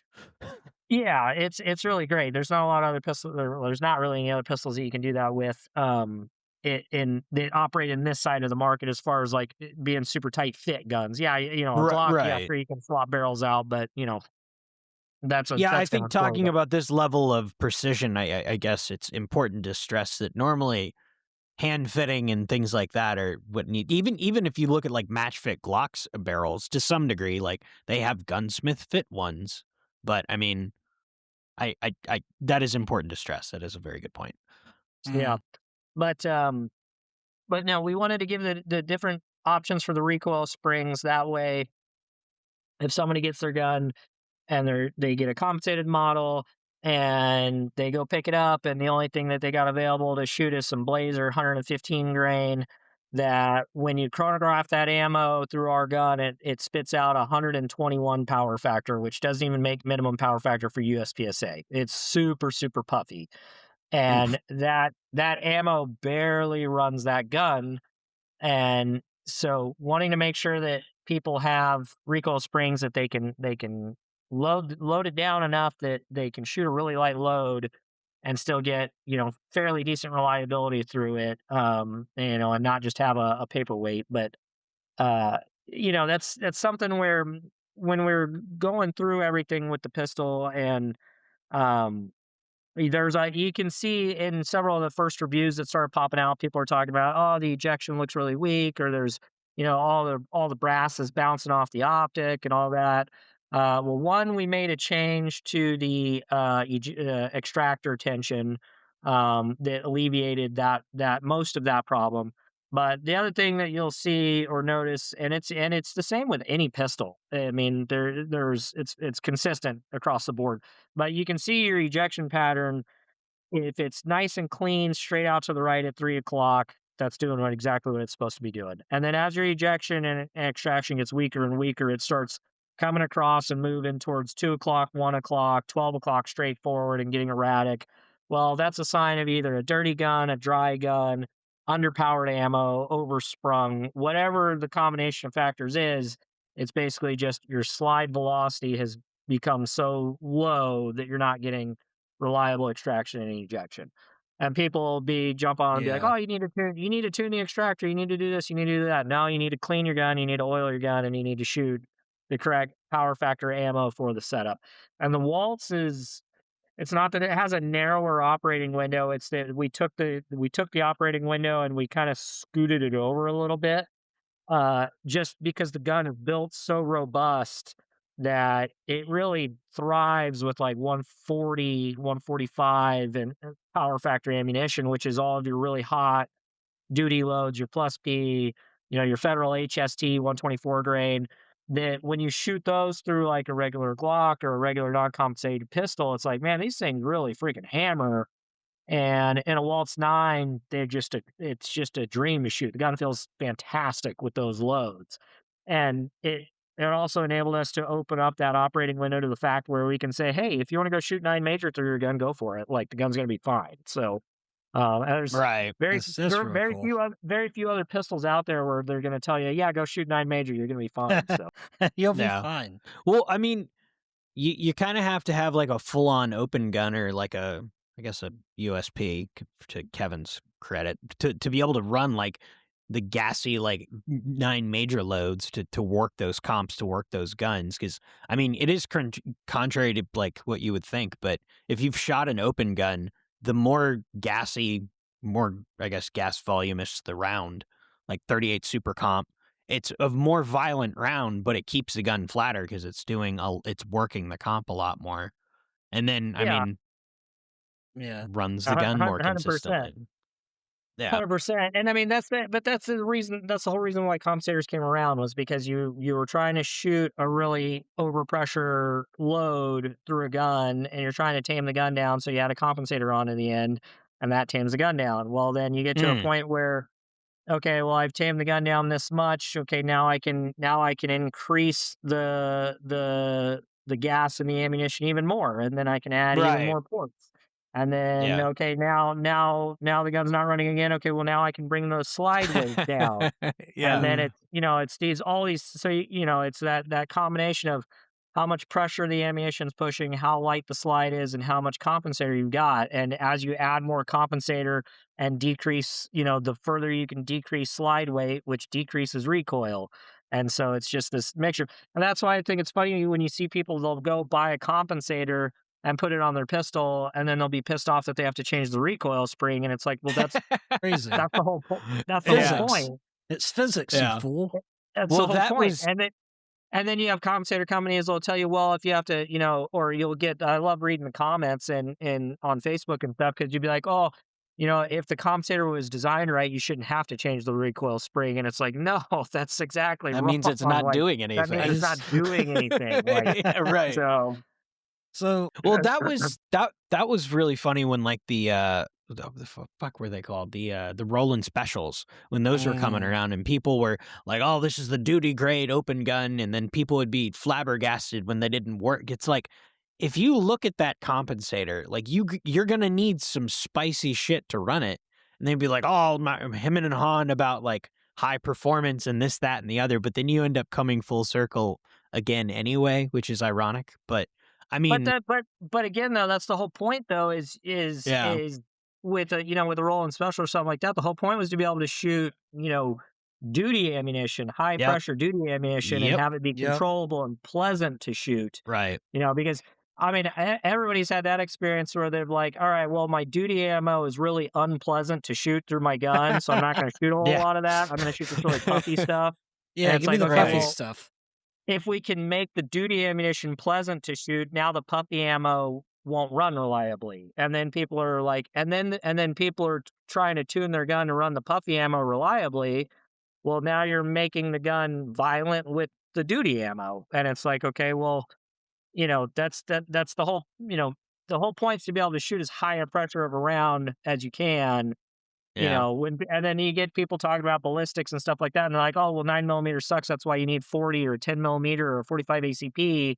yeah, it's really great. There's not a lot of other pistols. There's not really any other pistols that you can do that with. That operate in this side of the market as far as like being super tight fit guns. Yeah, a Glock, yeah, Right. sure you can swap barrels out, but that's Yeah, I that's think kinda talking about this level of precision, I guess it's important to stress that normally hand fitting and things like that are what need. Even if you look at like match fit Glocks barrels to some degree, like they have gunsmith fit ones. But I mean, I that is important to stress. That is a very good point. yeah. But no, we wanted to give the different options for the recoil springs. That way, if somebody gets their gun and they get a compensated model and they go pick it up, and the only thing that they got available to shoot is some Blazer 115 grain, that when you chronograph that ammo through our gun, it spits out 121 power factor, which doesn't even make minimum power factor for USPSA. It's super, super puffy. And that ammo barely runs that gun. And so wanting to make sure that people have recoil springs that they can load it down enough that they can shoot a really light load and still get, fairly decent reliability through it. And not just have a paperweight, but that's something where when we're going through everything with the pistol and there's you can see in several of the first reviews that started popping out, people are talking about, oh, the ejection looks really weak, or there's, all the brass is bouncing off the optic and all that. Well, one, we made a change to the extractor tension that alleviated that most of that problem. But the other thing that you'll see or notice, and it's the same with any pistol. I mean, it's consistent across the board. But you can see your ejection pattern. If it's nice and clean, straight out to the right at 3 o'clock, that's doing exactly what it's supposed to be doing. And then as your ejection and extraction gets weaker and weaker, it starts coming across and moving towards 2 o'clock, 1 o'clock, 12 o'clock straight forward and getting erratic. Well, that's a sign of either a dirty gun, a dry gun, underpowered ammo, oversprung, whatever the combination of factors is. It's basically just your slide velocity has become so low that you're not getting reliable extraction and ejection. And people will jump on and be like, Yeah. "Oh, you need to tune the extractor. You need to do this. You need to do that." No, you need to clean your gun. You need to oil your gun, and you need to shoot the correct power factor ammo for the setup. And the Waltz it's not that it has a narrower operating window. It's that we took the operating window and we kind of scooted it over a little bit, just because the gun is built so robust that it really thrives with like 140, 145 and power factor ammunition, which is all of your really hot duty loads, your plus P, your federal HST 124 grain. That when you shoot those through like a regular Glock or a regular non-compensated pistol, it's like, man, these things really freaking hammer. And in a Waltz 9, it's just a dream to shoot. The gun feels fantastic with those loads. And it also enabled us to open up that operating window to the fact where we can say, hey, if you want to go shoot 9 major through your gun, go for it. Like the gun's going to be fine. So and there's Right. That's real cool. very few other pistols out there where they're going to tell you, yeah, go shoot 9 major. You're going to be fine. So You'll be Yeah. fine. Well, I mean, you kind of have to have like a full on open gun or like I guess a USP to Kevin's credit to be able to run like the gassy like 9 major loads to work those comps, to work those guns. Because I mean, it is contrary to like what you would think, but if you've shot an open gun, the more gassy, more I guess gas voluminous the round, like 38 super comp, it's a more violent round, but it keeps the gun flatter because it's working the comp a lot more. And then, I Yeah. mean, Yeah. runs the gun more 100%. consistently. Yeah. 100%. And I mean, that's it. But that's the reason. That's the whole reason why compensators came around, was because you were trying to shoot a really overpressure load through a gun, and you're trying to tame the gun down. So you had a compensator on in the end, and that tames the gun down. Well, then you get to a point where, okay, well, I've tamed the gun down this much. Okay, now I can increase the gas and the ammunition even more, and then I can add even Right. more ports. And then Yeah. okay, now the gun's not running again. Okay, well, now I can bring the slide weight down. Yeah. And then it's these all these, so it's that combination of how much pressure the ammunition's pushing, how light the slide is, and how much compensator you've got. And as you add more compensator and decrease, the further you can decrease slide weight, which decreases recoil. And so it's just this mixture. And that's why I think it's funny when you see people, they'll go buy a compensator and put it on their pistol, and then they'll be pissed off that they have to change the recoil spring. And it's like, well, that's Crazy. the whole that's the Yeah. whole point. It's physics, Yeah. you fool. That's Well, the whole that point. was- And then you have compensator companies that'll tell you, well, if you have to, or you'll get, I love reading the comments and on Facebook and stuff, because you'd be like, oh, if the compensator was designed right, you shouldn't have to change the recoil spring. And it's like, no, that's exactly That wrong. means it's not Like, doing that anything. means it's not doing anything. Like, Yeah, right. so Well, that was really funny when like the fuck were they called? The Roland specials, when those were coming around, and people were like, "Oh, this is the duty grade open gun," and then people would be flabbergasted when they didn't work. It's like, if you look at that compensator, like you're gonna need some spicy shit to run it, and they'd be like, "Oh, him and Han about like high performance and this, that, and the other," but then you end up coming full circle again anyway, which is ironic. But I mean, but again, though, that's the whole point, though, is Yeah. with with a Roland special or something like that. The whole point was to be able to shoot, duty ammunition, high Yep. pressure duty ammunition, and Yep. have it be Yep. controllable and pleasant to shoot. right. Because I mean, everybody's had that experience where they're like, all right, well, my duty ammo is really unpleasant to shoot through my gun, so I'm not going to shoot a whole Yeah. lot of that. I'm going to shoot this really puffy stuff. Yeah, And it's give me like, the okay, puffy well, stuff. if we can make the duty ammunition pleasant to shoot, now the puffy ammo won't run reliably. And then people are like, and then people are trying to tune their gun to run the puffy ammo reliably. Well, now you're making the gun violent with the duty ammo. And it's like, okay, well, that's the whole, the whole point is to be able to shoot as high a pressure of a round as you can. Yeah. And then you get people talking about ballistics and stuff like that, and they're like, "Oh, well, 9mm sucks. That's why you need 40 or 10mm or 45 ACP."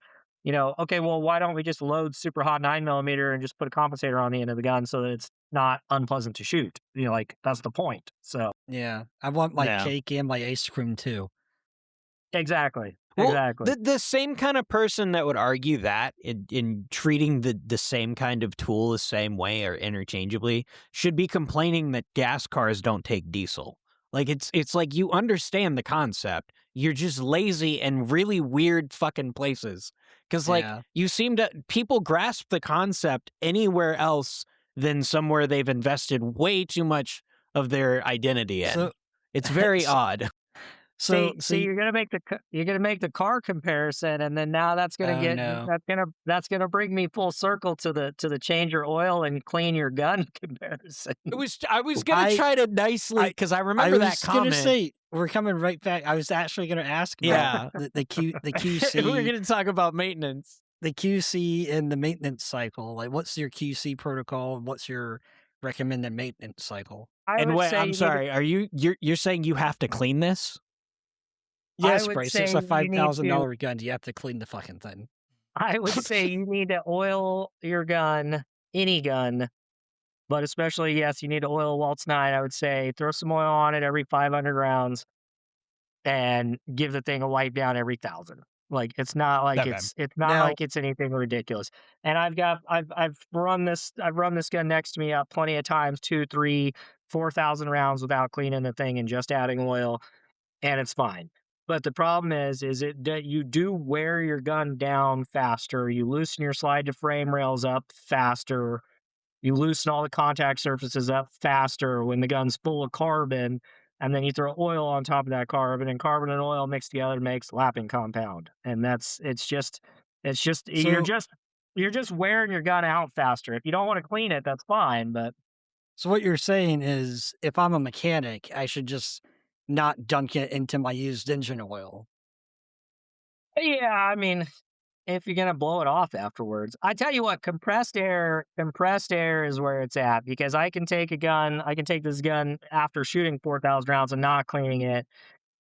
Okay, well, why don't we just load super hot 9mm and just put a compensator on the end of the gun so that it's not unpleasant to shoot? Like, that's the point. So Yeah, I want my Yeah. cake and my ice cream too. exactly. Well, Exactly. the same kind of person that would argue that in treating the same kind of tool the same way or interchangeably should be complaining that gas cars don't take diesel. Like it's like, you understand the concept. You're just lazy in really weird fucking places. Because like Yeah. people grasp the concept anywhere else than somewhere they've invested way too much of their identity in. So It's very so odd. so See, you're gonna make the car comparison, and then now that's gonna oh no. that's gonna bring me full circle to the change your oil and clean your gun comparison. I was gonna I try to nicely, I because I I remember that was gonna comment. say we're coming right back. I was actually gonna ask about Yeah. the We're QC gonna talk about maintenance. the QC and the maintenance cycle. Like, what's your QC protocol? What's your recommended maintenance cycle? I And would wait, say I'm you need to, sorry. You're saying you have to clean this? I Yes, would Bryce. say It's a you need to $5,000 gun. You have to clean the fucking thing. I would say you need to oil your gun, any gun, but especially, yes, you need to oil a Waltz 9. I would say throw some oil on it every 500 rounds and give the thing a wipe down every 1,000. Like, it's not like Okay. it's not Now, like it's anything ridiculous. And I've run this gun next to me plenty of times, 2, 3, 4,000 rounds without cleaning the thing and just adding oil, and it's fine. But the problem is that you do wear your gun down faster. You loosen your slide to frame rails up faster. You loosen all the contact surfaces up faster when the gun's full of carbon, and then you throw oil on top of that carbon, and carbon and oil mixed together makes lapping compound. And it's just So you're just wearing your gun out faster. If you don't want to clean it, that's fine. But so what you're saying is, if I'm a mechanic, I should just not dunk it into my used engine oil. yeah, I mean, if you're gonna blow it off afterwards, I tell you what, compressed air is where it's at, because I can take this gun after shooting 4,000 rounds and not cleaning it,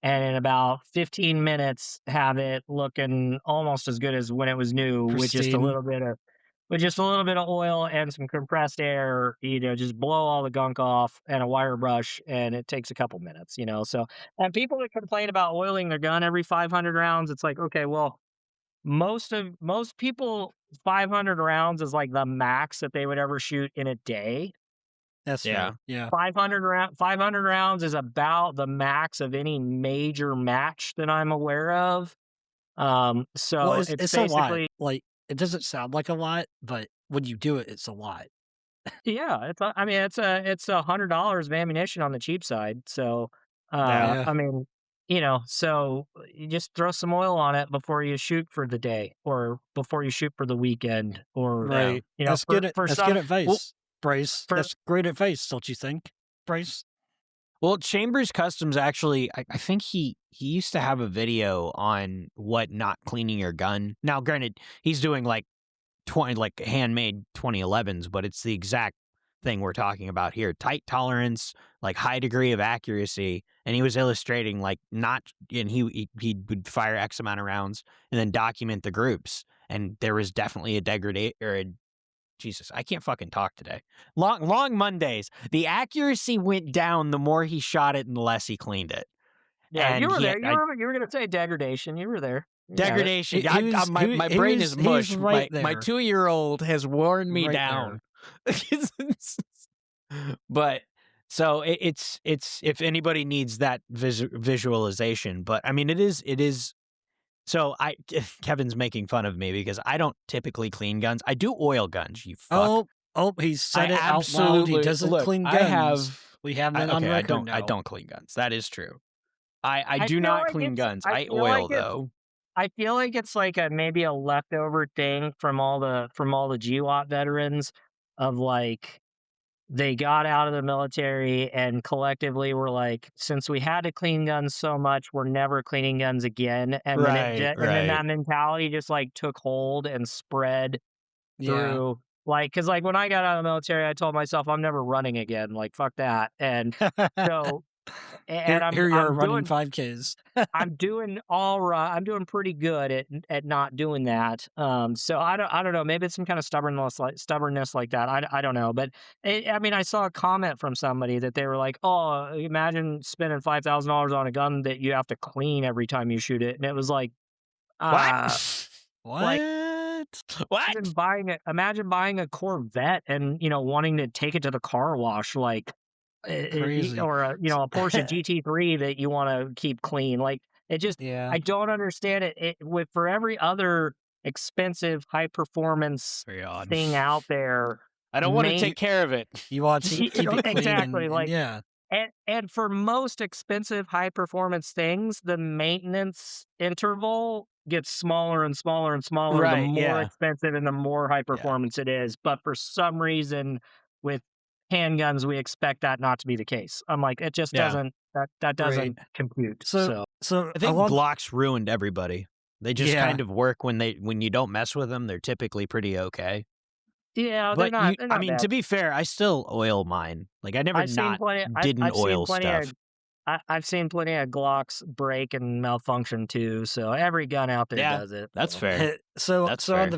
and in about 15 minutes have it looking almost as good as when it was new, Pristine. with just a little bit of oil and some compressed air. Just blow all the gunk off and a wire brush, and it takes a couple minutes. So, and people that complain about oiling their gun every 500 rounds, it's like, okay, well, most people, 500 rounds is like the max that they would ever shoot in a day. That's Yeah. fair. Yeah. 500 rounds is about the max of any major match that I'm aware of. Well, So it's it's a lot. basically, Like, it doesn't sound like a lot, but when you do it, it's a lot. yeah, I mean, it's $100 of ammunition on the cheap side. So, Yeah. Yeah. I mean, so you just throw some oil on it before you shoot for the day, or before you shoot for the weekend, or Right. That's for good. for That's good some advice, Bryce. for That's great advice, don't you think, Bryce? Well, Chambers Customs actually, I think he used to have a video on what not cleaning your gun. Now, granted, he's doing like handmade 2011s, but it's the exact thing we're talking about here: tight tolerance, like high degree of accuracy. And he was illustrating like he would fire X amount of rounds and then document the groups. And there was definitely a degradation or a Jesus, I can't fucking talk today. Long Mondays. The accuracy went down the more he shot it and the less he cleaned it. Yeah, you And were he there. had You were gonna say degradation. You were there. You got it. degradation. My brain is He was mush. right My there. 2-year-old has worn me Right down. but so it's if anybody needs that visualization, but I mean it is. So Kevin's making fun of me because I don't typically clean guns. I do oil guns. You fuck. He said I it out loud. He absolutely- doesn't look, clean I guns. have- We have it on Okay, record I now. don't clean guns. That is true. I I do feel not like clean it's- guns. I I feel oil like it's- though. I feel like it's like maybe a leftover thing from all the GWOT veterans, of like, they got out of the military and collectively were like, since we had to clean guns so much, we're never cleaning guns again. And then and then that mentality just like took hold and spread Yeah. through, like, because like when I got out of the military, I told myself I'm never running again. Like, fuck that. And so, and Here you are I'm running doing 5Ks. I'm doing all right. I'm doing pretty good at not doing that. So I don't know. Maybe it's some kind of stubbornness like that. I don't know. But I mean, I saw a comment from somebody that they were like, "Oh, imagine spending $5,000 on a gun that you have to clean every time you shoot it," and it was like, What? What? What? imagine buying a Corvette and wanting to take it to the car wash, like, Crazy. or a Porsche GT3 that you want to keep clean. Like, it just, Yeah. I don't understand it. For every other expensive high performance Very odd. thing out there, I don't want to main- take care of it. You want to keep it clean. Exactly, And like- yeah. and for most expensive high performance things, the maintenance interval gets smaller and smaller and smaller, the Right, more yeah. expensive and the more high performance it is. But for some reason, with handguns, we expect that not to be the case. I'm like, it just Yeah. doesn't, that doesn't compute. So I think Glocks ruined everybody. They just Yeah. kind of work when you don't mess with them. They're typically pretty okay. yeah, But they're not. I mean, bad. to be fair, I still oil mine. Like I never I've seen not plenty. didn't I've seen oil plenty stuff. I've seen plenty of Glocks break and malfunction too. So every gun out there Yeah, does it. That's so. fair. So That's on fair. the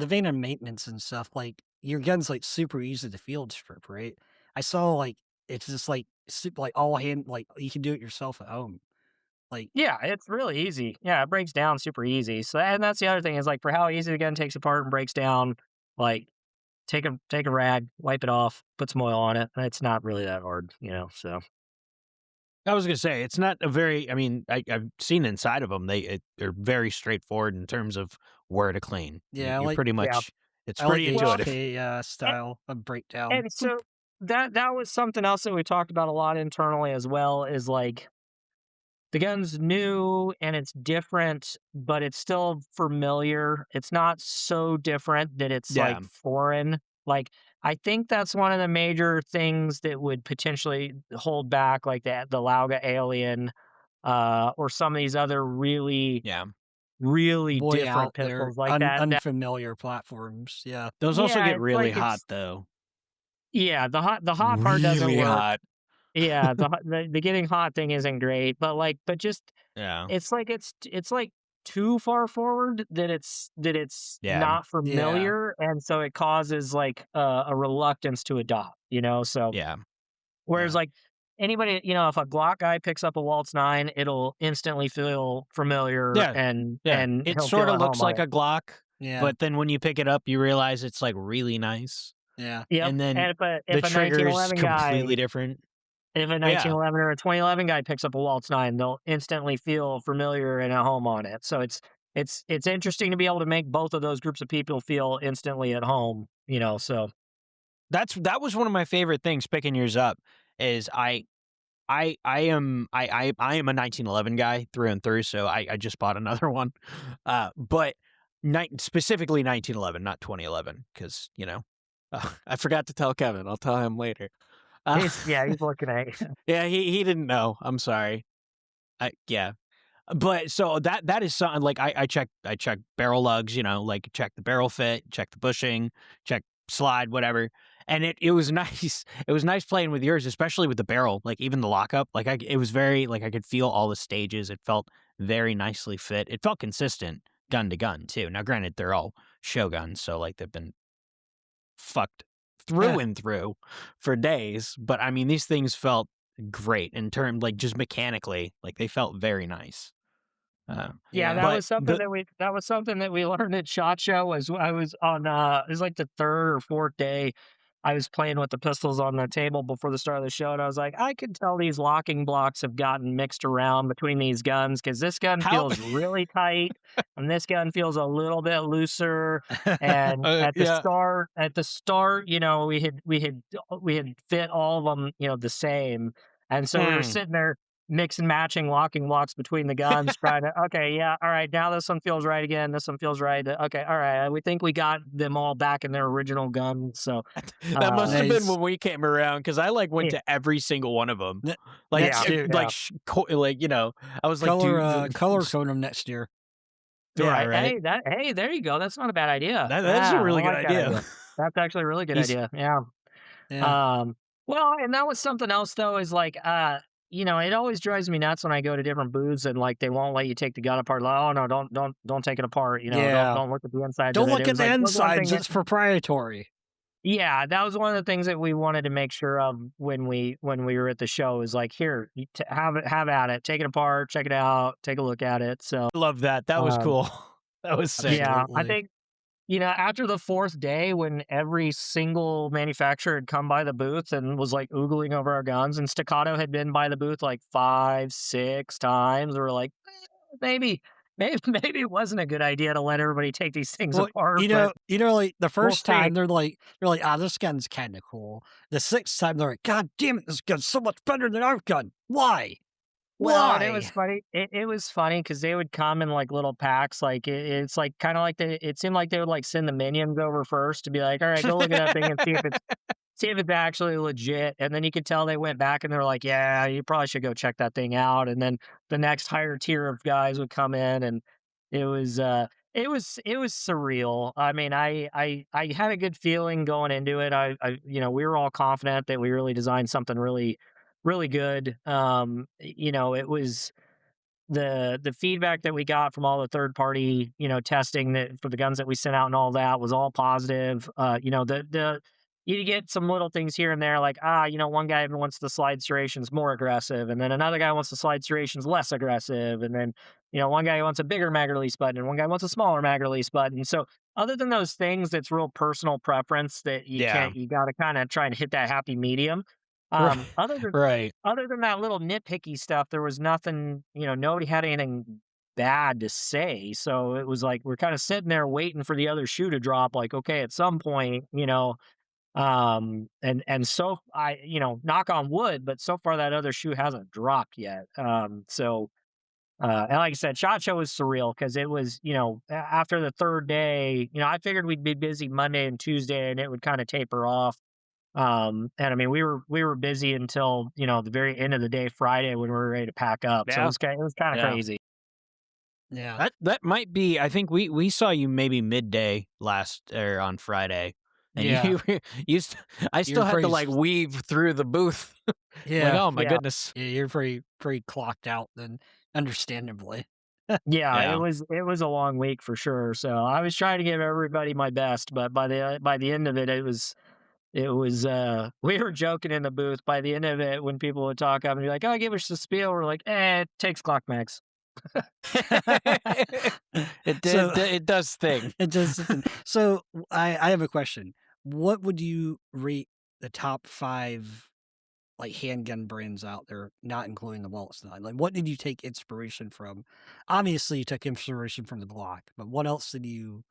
vein of maintenance and stuff, like your gun's like super easy to field strip, right? I saw like it's just like super, like all hand, like you can do it yourself at home. Like Yeah, it's really easy. Yeah, it breaks down super easy. So, and that's the other thing is like, for how easy the gun takes apart and breaks down, like, take a rag, wipe it off, put some oil on it. It's not really that hard, so. I was gonna say it's not a very. I mean, I've seen inside of them. They're very straightforward in terms of where to clean. Yeah, You're pretty much. It's I like pretty the intuitive. HK style of breakdown. And so that was something else that we talked about a lot internally as well, is like the gun's new and it's different, but it's still familiar. It's not so different that it's Yeah. like foreign. Like, I think that's one of the major things that would potentially hold back like the Lauga Alien, or some of these other really Yeah. really Way different out there, pistols like that. unfamiliar platforms. Yeah, Those also Yeah, get it's really like hot though. Yeah, the hot part doesn't Really work. hot. Yeah, the getting hot thing isn't great, but just Yeah. it's like too far forward that it's Yeah. not familiar, and so it causes like a reluctance to adopt, So Yeah. whereas Yeah. like anybody, if a Glock guy picks up a Waltz 9, it'll instantly feel familiar, Yeah. and Yeah. and It he'll sort feel of at looks home on like it. a Glock, yeah, but then when you pick it up, you realize it's like really nice, yeah. Yep. and then And the if a trigger is 1911 guy completely different. If a Oh, yeah. 1911 or a 2011 guy picks up a Waltz 9, they'll instantly feel familiar and at home on it. So it's interesting to be able to make both of those groups of people feel instantly at home, So That was one of my favorite things picking yours up. Is I am a 1911 guy through and through, so I just bought another one, but specifically 1911, not 2011, because I forgot to tell Kevin. I'll tell him later. he's looking at you. Yeah, he didn't know. I'm sorry. Yeah, but so that is something like I check barrel lugs, like check the barrel fit, check the bushing, check slide, whatever. And it was nice. It was nice playing with yours, especially with the barrel, like even the lockup. Like it was very like I could feel all the stages. It felt very nicely fit. It felt consistent gun to gun too. Now, granted, they're all show guns, so like they've been fucked through and through for days. But I mean, these things felt great in terms, like just mechanically, like they felt very nice. Yeah, that But was something that we learned at SHOT Show. Was I was on it was like the third or fourth day. I was playing with the pistols on the table before the start of the show, and I was like, I can tell these locking blocks have gotten mixed around between these guns, because this gun feels really tight and this gun feels a little bit looser. And at the start, we had fit all of them, the same. And so we were sitting there mix and matching locking blocks between the guns, trying to, okay, yeah, all right, now this one feels right again, this one feels right. Okay, all right, we think we got them all back in their original gun. So that must have Nice. been when we came around, because I like went to every single one of them. Like, Next year. I was like, color code them next year. Yeah, right. right. Hey, there you go. That's not a bad idea. That's a really I good like that idea. That's actually a really good He's- idea. Yeah. Yeah. Well, and that was something else though, is like, it always drives me nuts when I go to different booths and like they won't let you take the gun apart. Like, oh no, don't take it apart. Yeah. Don't look at the inside. Don't of it. look It at was the like, that's one insides. thing It's proprietary. Yeah, that was one of the things that we wanted to make sure of when we were at the show, is like, here, have at it, take it apart, check it out, take a look at it. So I love that. That was cool. That was sick. yeah, I Absolutely. think after the fourth day, when every single manufacturer had come by the booth and was like oogling over our guns, and Staccato had been by the booth like 5, 6 times, we were like, maybe it wasn't a good idea to let everybody take these things apart. Like the first see. time they're like, this gun's kind of cool. The sixth time they're like, God damn it, this gun's so much better than our gun. Why? Well, and it was funny. It was funny because they would come in like little packs. Like it's like kind of like it seemed like they would like send the minions over first to be like, all right, go look at that thing and see if it's actually legit. And then you could tell they went back and they're like, yeah, you probably should go check that thing out. And then the next higher tier of guys would come in, and it was surreal. I mean, I had a good feeling going into it. We were all confident that we really designed something really, really good. It was the feedback that we got from all the third party, testing that for the guns that we sent out and all that was all positive. You get some little things here and there, like, one guy wants the slide serrations more aggressive, and then another guy wants the slide serrations less aggressive, and then, one guy wants a bigger mag release button, and one guy wants a smaller mag release button. So other than those things that's real personal preference that you Yeah. can't, you got to kind of try and hit that happy medium. Right. Other than Right. that little nitpicky stuff, there was nothing, nobody had anything bad to say. So it was like we're kind of sitting there waiting for the other shoe to drop. Like, okay, at some point, and so knock on wood, but so far that other shoe hasn't dropped yet. And like I said, SHOT Show was surreal because it was, after the third day, I figured we'd be busy Monday and Tuesday, and it would kind of taper off. And I mean, we were busy until the very end of the day, Friday, when we were ready to pack up. So Yeah. it was kind of Yeah. crazy. Yeah. That might be. I think we saw you maybe midday on Friday, and Yeah. I still had to like pretty- weave through the booth. Like, Yeah. oh my Yeah. goodness. Yeah, you're pretty clocked out then, understandably. Yeah, Yeah. it was a long week for sure. So I was trying to give everybody my best, but by the end of it, we were joking in the booth. By the end of it, when people would talk up and be like, "Oh, give us the spiel," we're like, it takes clock max. It does thing. It just so I have a question. What would you rate the top 5 like handgun brands out there, not including the Waltz 9? Like, what did you take inspiration from? Obviously, you took inspiration from the Glock, but what else did you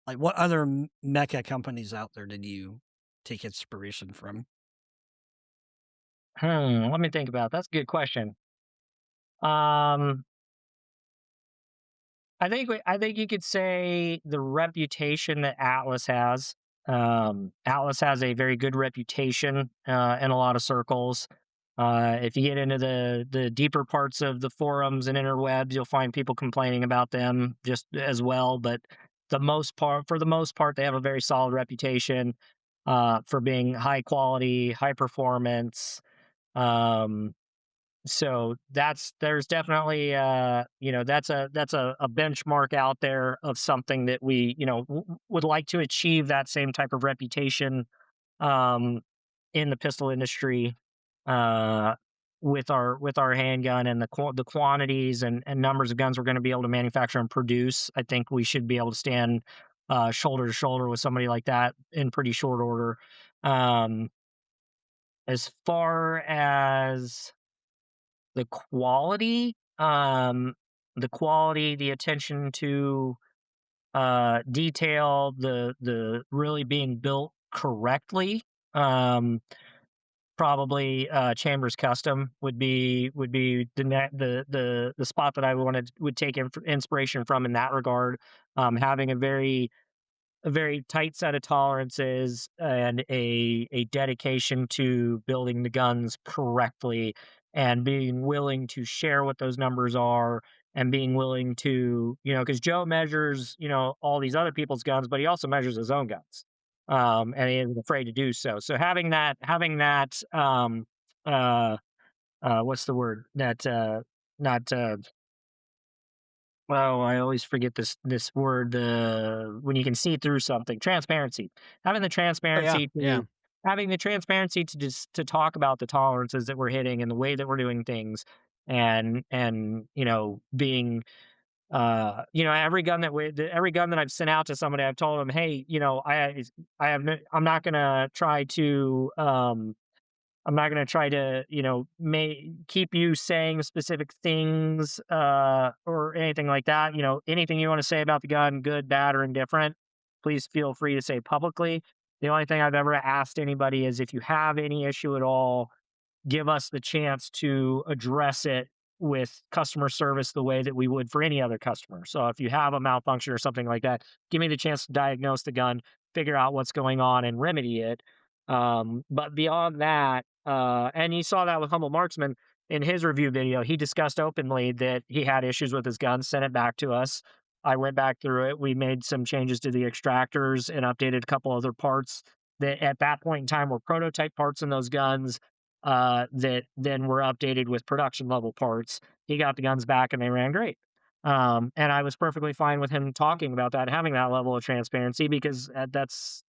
like? What other mecha companies out there did you take inspiration from? Let me think about it. That's a good question. Um, I think you could say the reputation that Atlas has. Atlas has a very good reputation in a lot of circles. If you get into the deeper parts of the forums and interwebs, you'll find people complaining about them just as well. But for the most part, they have a very solid reputation for being high quality, high performance. Um, so there's definitely that's a benchmark out there of something that we would like to achieve that same type of reputation um in the pistol industry uh with our handgun and the quantities and numbers of guns we're going to be able to manufacture and produce. I think we should be able to stand shoulder to shoulder with somebody like that in pretty short order. um as far as the quality, the attention to detail, the really being built correctly. Um, Probably Chambers Custom would be the spot that I would take inspiration from in that regard. Having a very tight set of tolerances and a dedication to building the guns correctly and being willing to share what those numbers are and being willing to because Joe measures all these other people's guns, but he also measures his own guns, and he isn't afraid to do so. So having that uh what's the word that not oh, I always forget this word, when you can see through something, transparency. Having the transparency Yeah. to just to talk about the tolerances that we're hitting and the way that we're doing things and being every gun that I've sent out to somebody, I've told them, "Hey, I'm not going to try to keep you saying specific things or anything like that. Anything you want to say about the gun, good, bad, or indifferent, please feel free to say publicly. The only thing I've ever asked anybody is if you have any issue at all, give us the chance to address it with customer service the way that we would for any other customer. So if you have a malfunction or something like that, give me the chance to diagnose the gun, figure out what's going on, and remedy it. But beyond that, and you saw that with Humble Marksman in his review video, he discussed openly that he had issues with his gun, sent it back to us. I went back through it. We made some changes to the extractors and updated a couple other parts that at that point in time were prototype parts in those guns that then were updated with production level parts. He got the guns back and they ran great. And I was perfectly fine with him talking about that, having that level of transparency, because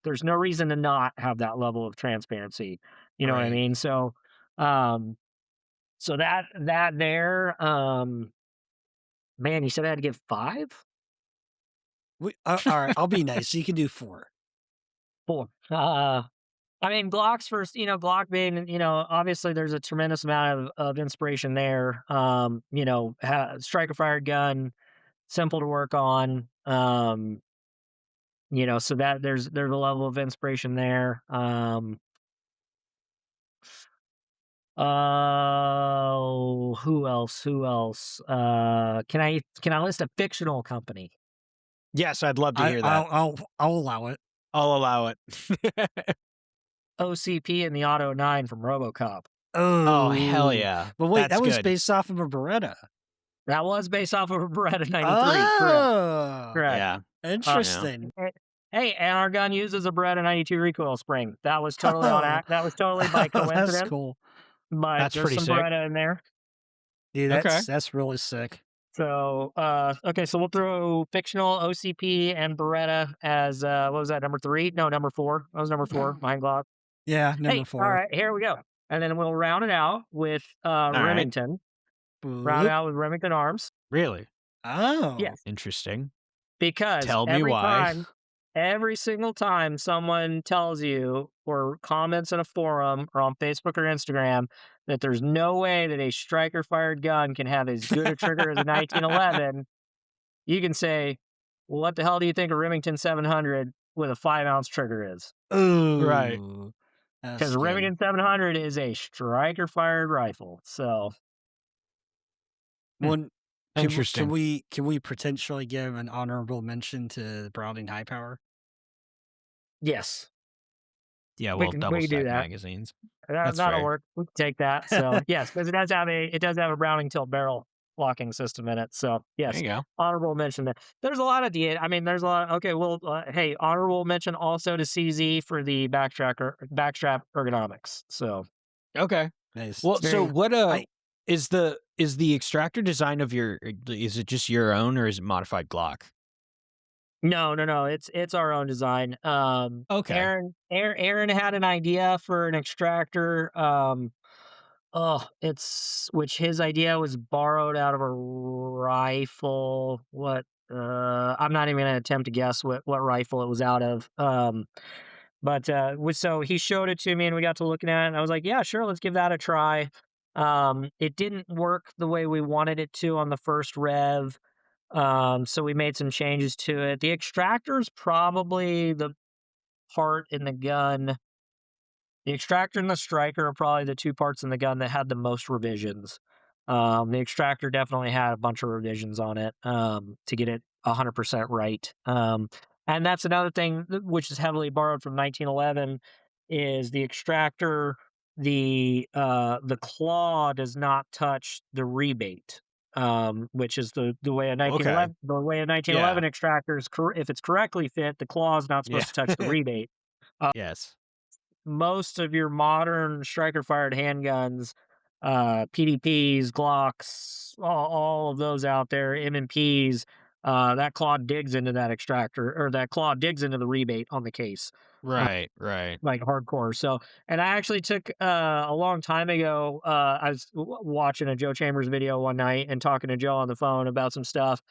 there's no reason to not have that level of transparency. You know what I Right. mean? So, um, that there, man, you said I had to give 5? All right, I'll be nice. You can do 4. 4. I mean, Glock's first, Glock being, obviously there's a tremendous amount of inspiration there. Striker fired gun, simple to work on. So that there's a level of inspiration there. Who else? Can I list a fictional company? Yes, I'd love to hear that. I'll allow it. I'll allow it. OCP and the Auto 9 from RoboCop. Oh, hell yeah. But wait, That's that was good. based off of a Beretta. That was based off of a Beretta 93. Oh, Correct. Yeah. interesting. Hey, and our gun uses a Beretta 92 recoil spring. That was totally on act. That was totally by coincidence. That's cool. But That's there's pretty some sick. Beretta in there. Dude, Okay. that's really sick. So, okay, so we'll throw fictional OCP and Beretta as, what was that, number 3? No, number 4. That was number 4, behind Glock. Yeah, number 4. All right, here we go. And then we'll round it out with Remington. Round it out with Remington Arms. Really? Oh. Yes. Interesting. Because Tell me why. Every single time someone tells you or comments in a forum or on Facebook or Instagram that there's no way that a striker fired gun can have as good a trigger as a 1911, you can say, well, what the hell do you think a Remington 700 with a 5-ounce trigger is? Ooh. Right. Because Remington 700 is a striker fired rifle. So, Interesting. Can we potentially give an honorable mention to the Browning High Power? yes. Yeah, we well, can double do stack that. magazines. That'll fair. work. We can take that. So, yes, because it does have a Browning tilt barrel locking system in it. So, yes, There you go. honorable mention there. There's a lot of there's a lot. Okay, well, hey, honorable mention also to CZ for the backstrap ergonomics. So, Okay. Nice. Well, so what is the extractor design of is it just your own or is it modified Glock? no, it's our own design. Okay. Aaron had an idea for an extractor. Which his idea was borrowed out of a rifle. I'm not even gonna attempt to guess what rifle it was out of. So he showed it to me and we got to looking at it and I was like, yeah, sure, let's give that a try. It didn't work the way we wanted it to on the first rev. So we made some changes to it. The extractor is probably the part in the gun. The extractor and the striker are probably the 2 parts in the gun that had the most revisions. The extractor definitely had a bunch of revisions on it to get it 100% right. And that's another thing which is heavily borrowed from 1911 is the extractor. The claw does not touch the rebate, which is the way a 1911 extractor is. If it's correctly fit, the claw is not supposed to touch the rebate. Yes. Most of your modern striker fired handguns, PDPs, Glocks, all of those out there, M&Ps, that claw digs into that extractor or that claw digs into the rebate on the case. Right. Like hardcore. So, and I actually took a long time ago, I was watching a Joe Chambers video one night and talking to Joe on the phone about some stuff.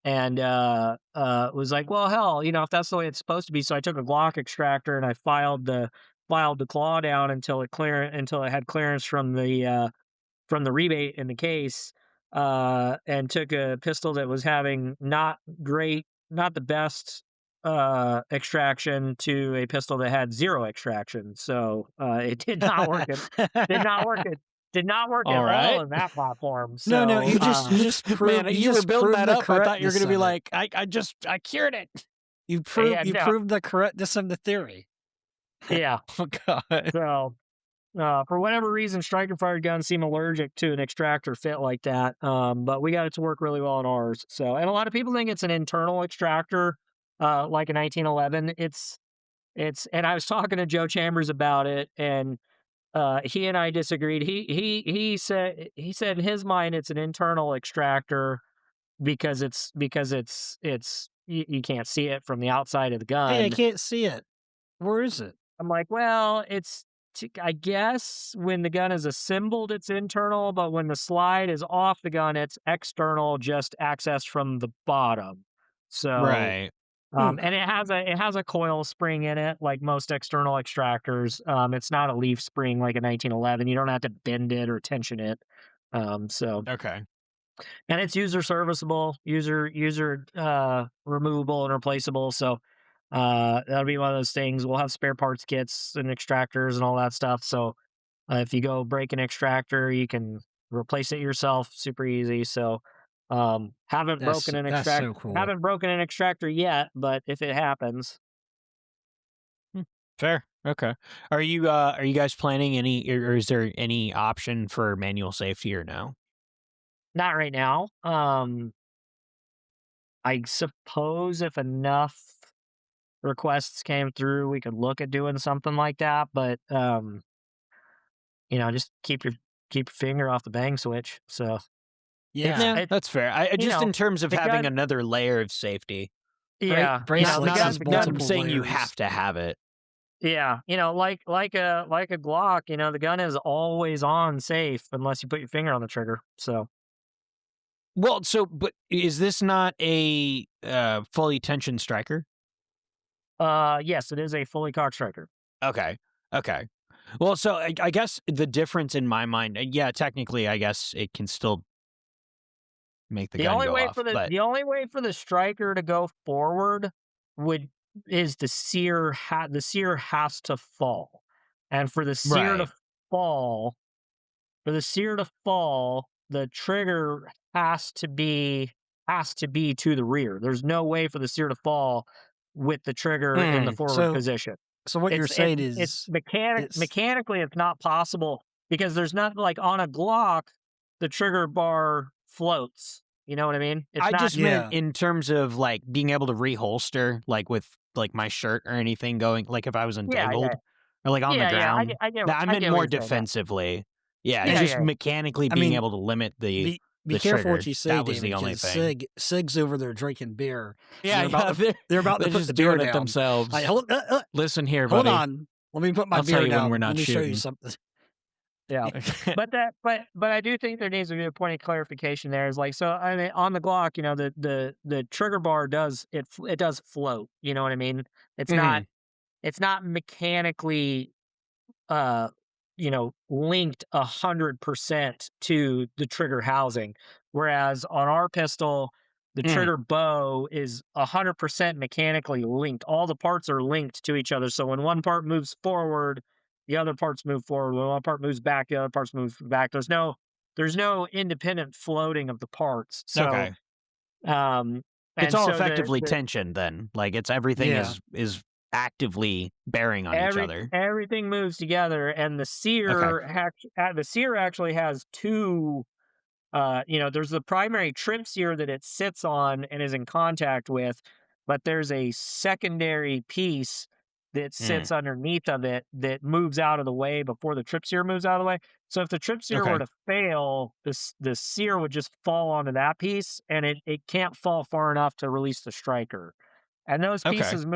And was like, well, hell, if that's the way it's supposed to be. So I took a Glock extractor and I filed the claw down until it had clearance from the rebate in the case, and took a pistol that was having not the best extraction to a pistol that had 0 extraction. So it did not work. Did not work at all in that platform. So, No, you just proved. Man, you were building that up. I thought you were going to be like, like, I cured it. You proved the correctness of the theory. Yeah. Oh God. So, for whatever reason, striker fired guns seem allergic to an extractor fit like that. But we got it to work really well on ours. So, and a lot of people think it's an internal extractor, like a 1911. And I was talking to Joe Chambers about it, and he and I disagreed. He said in his mind it's an internal extractor because you can't see it from the outside of the gun. Hey, I can't see it. Where is it? I'm like, well, I guess when the gun is assembled, it's internal, but when the slide is off the gun, it's external, just accessed from the bottom. So, Right. And it has a coil spring in it, like most external extractors. It's not a leaf spring like a 1911. You don't have to bend it or tension it. So Okay. and it's user serviceable, user removable and replaceable. So that'll be one of those things. We'll have spare parts kits and extractors and all that stuff. So if you go break an extractor, you can replace it yourself, super easy. So haven't broken an That's extractor, so cool. haven't broken an extractor yet, but if it happens, Fair. Okay. Are you guys planning any, or is there any option for manual safety or no? not right now. I suppose if enough requests came through, we could look at doing something like that. But just keep your finger off the bang switch. So Yeah. That's fair. I just in terms of the having gun- another layer of safety. yeah, bracelets Not, has not, not multiple saying you layers. have to have it. yeah, like a Glock, the gun is always on safe unless you put your finger on the trigger. So Well, but is this not a fully tensioned striker? yes, it is a fully cocked striker. Okay. Well, so I guess the difference in my mind, technically, I guess it can still make the gun go off. But The only way for the striker to go forward is the sear has to fall, and for the sear to fall, the trigger has to be to the rear. There's no way for the sear to fall with the trigger in the forward position. So what you're saying is mechanically it's not possible because there's not like on a Glock the trigger bar floats. You know what I mean? I just meant in terms of like being able to reholster, like with like my shirt or anything going, like if I was entangled or like on the ground. I meant more defensively. Just mechanically being able to limit the Be careful trigger. what you say, That was David, the only 'cause thing. Sig's over there drinking beer. Yeah, they're about to put just the beer doing it down. themselves. Listen here, hold buddy. on. Let me put my I'll beer tell you down. when we're not Let me show you shooting. something. Yeah, but I do think there needs to be a point of clarification there. Is like, so I mean, on the Glock, the trigger bar does float. You know what I mean? It's not mechanically linked 100% to the trigger housing. Whereas on our pistol, the trigger bow is 100% mechanically linked. All the parts are linked to each other. So when one part moves forward, the other parts move forward. When one part moves back, the other parts move back. There's no independent floating of the parts. So, Okay. It's all effectively tension then. Like it's everything is actively bearing on each other. Everything moves together, and the sear actually has two. There's the primary trip sear that it sits on and is in contact with, but there's a secondary piece that sits underneath of it that moves out of the way before the trip sear moves out of the way. So if the trip sear were to fail, the sear would just fall onto that piece, and it can't fall far enough to release the striker. And those pieces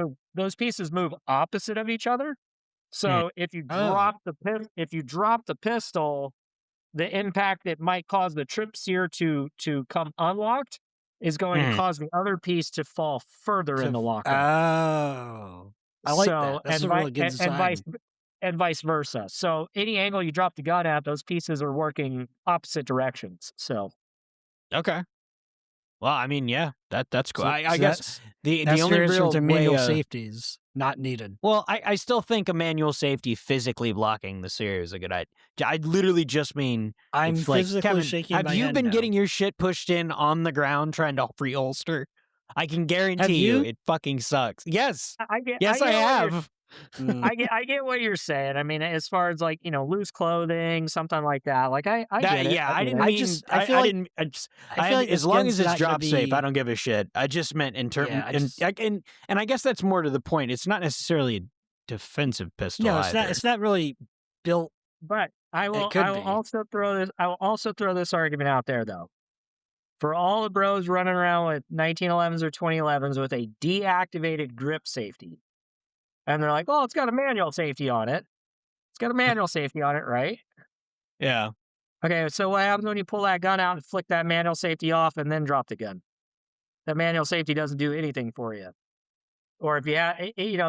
move opposite of each other. So if you drop the pistol, the impact that might cause the trip sear to come unlocked is going to cause the other piece to fall further in the lock. Oh, I like that. That's a really good design. And vice versa. So any angle you drop the gun at, those pieces are working opposite directions. So okay. Well, I mean, that's cool. So, I guess the that's only your answer real to way manual safety is not needed. Well, I still think a manual safety physically blocking the sear is a good idea. I literally just mean I'm physically Kevin, shaking have my you head been now. getting your shit pushed in on the ground trying to reholster? I can guarantee you it fucking sucks. Yes. I have. I get what you're saying. I mean, as far as like, loose clothing, something like that. Like I get it. Yeah, I didn't mean, mean. I feel like as long as it's drop safe, I don't give a shit. I just meant in terms, and I guess that's more to the point. It's not necessarily a defensive pistol. No, either. It's not really built. But I will also throw this argument out there though. For all the bros running around with 1911s or 2011s with a deactivated grip safety, and they're like, "Oh, it's got a manual safety on it. It's got a manual safety on it, right?" Yeah. Okay, so what happens when you pull that gun out and flick that manual safety off and then drop the gun? That manual safety doesn't do anything for you. Or if you have,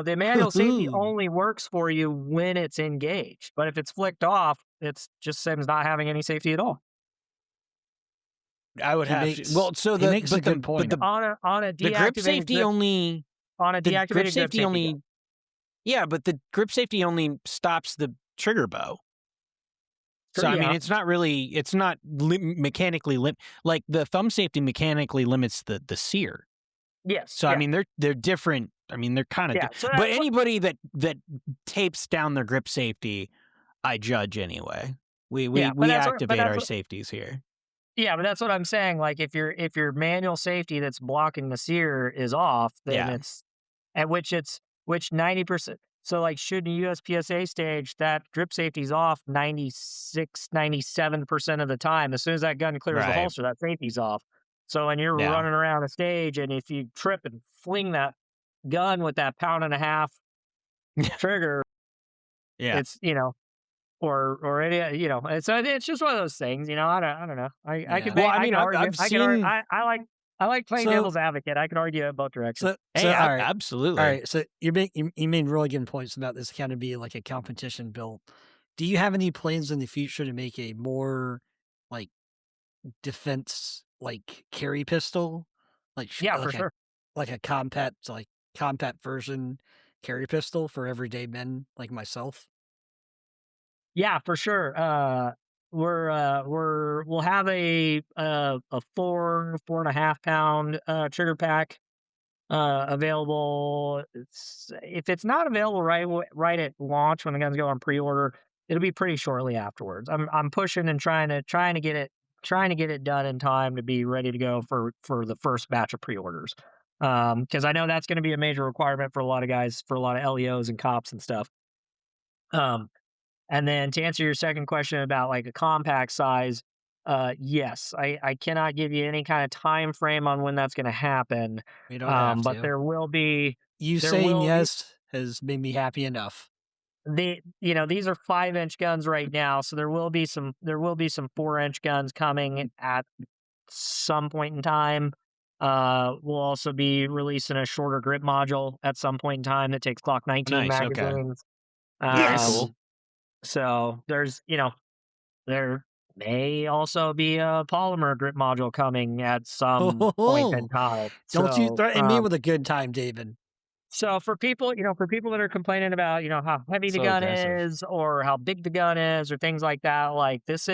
the manual safety only works for you when it's engaged. But if it's flicked off, it's just same as not having any safety at all. I would have to. Well, so he makes a good point. On a the grip safety only on a deactivated grip safety only. gun. Yeah, but the grip safety only stops the trigger bow. So I mean, it's not really, it's not mechanically like the thumb safety mechanically limits the sear. Yes. So I mean, they're different. I mean, they're kind of. So but anybody that tapes down their grip safety, I judge anyway. We activate our safeties here. Yeah, but that's what I'm saying. Like if your manual safety that's blocking the sear is off, then it's at which 90%. So like shooting a USPSA stage, that grip safety's off 96, 97% of the time. As soon as that gun clears the holster, that safety's off. So when you're running around a stage and if you trip and fling that gun with that 1.5 pound trigger, it's, or any, it's just one of those things, I don't know. I like playing devil's advocate. I can argue it both directions. Absolutely. All right. So you made really good points about this kind of being like a competition build. Do you have any plans in the future to make a more like defense, like carry pistol? For sure. Like a compact version carry pistol for everyday men like myself? Yeah, for sure. We'll have a 4.5 pound trigger pack available. If it's not available right at launch when the guns go on pre-order, it'll be pretty shortly afterwards. I'm pushing and trying to get it done in time to be ready to go for the first batch of pre-orders. Because I know that's going to be a major requirement for a lot of guys, for a lot of LEOs and cops and stuff. And then to answer your second question about like a compact size, yes, I cannot give you any kind of time frame on when that's going to happen. We don't have but to. there will be. You saying yes has made me happy enough. These are 5-inch guns right now, so there will be some 4-inch guns coming at some point in time. We'll also be releasing a shorter grip module at some point in time that takes Glock 19 magazines. Cool. So there's, there may also be a polymer grip module coming at some point in time. Don't you threaten me with a good time, David. So for people that are complaining about, how heavy the gun is or how big the gun is or things like that, like this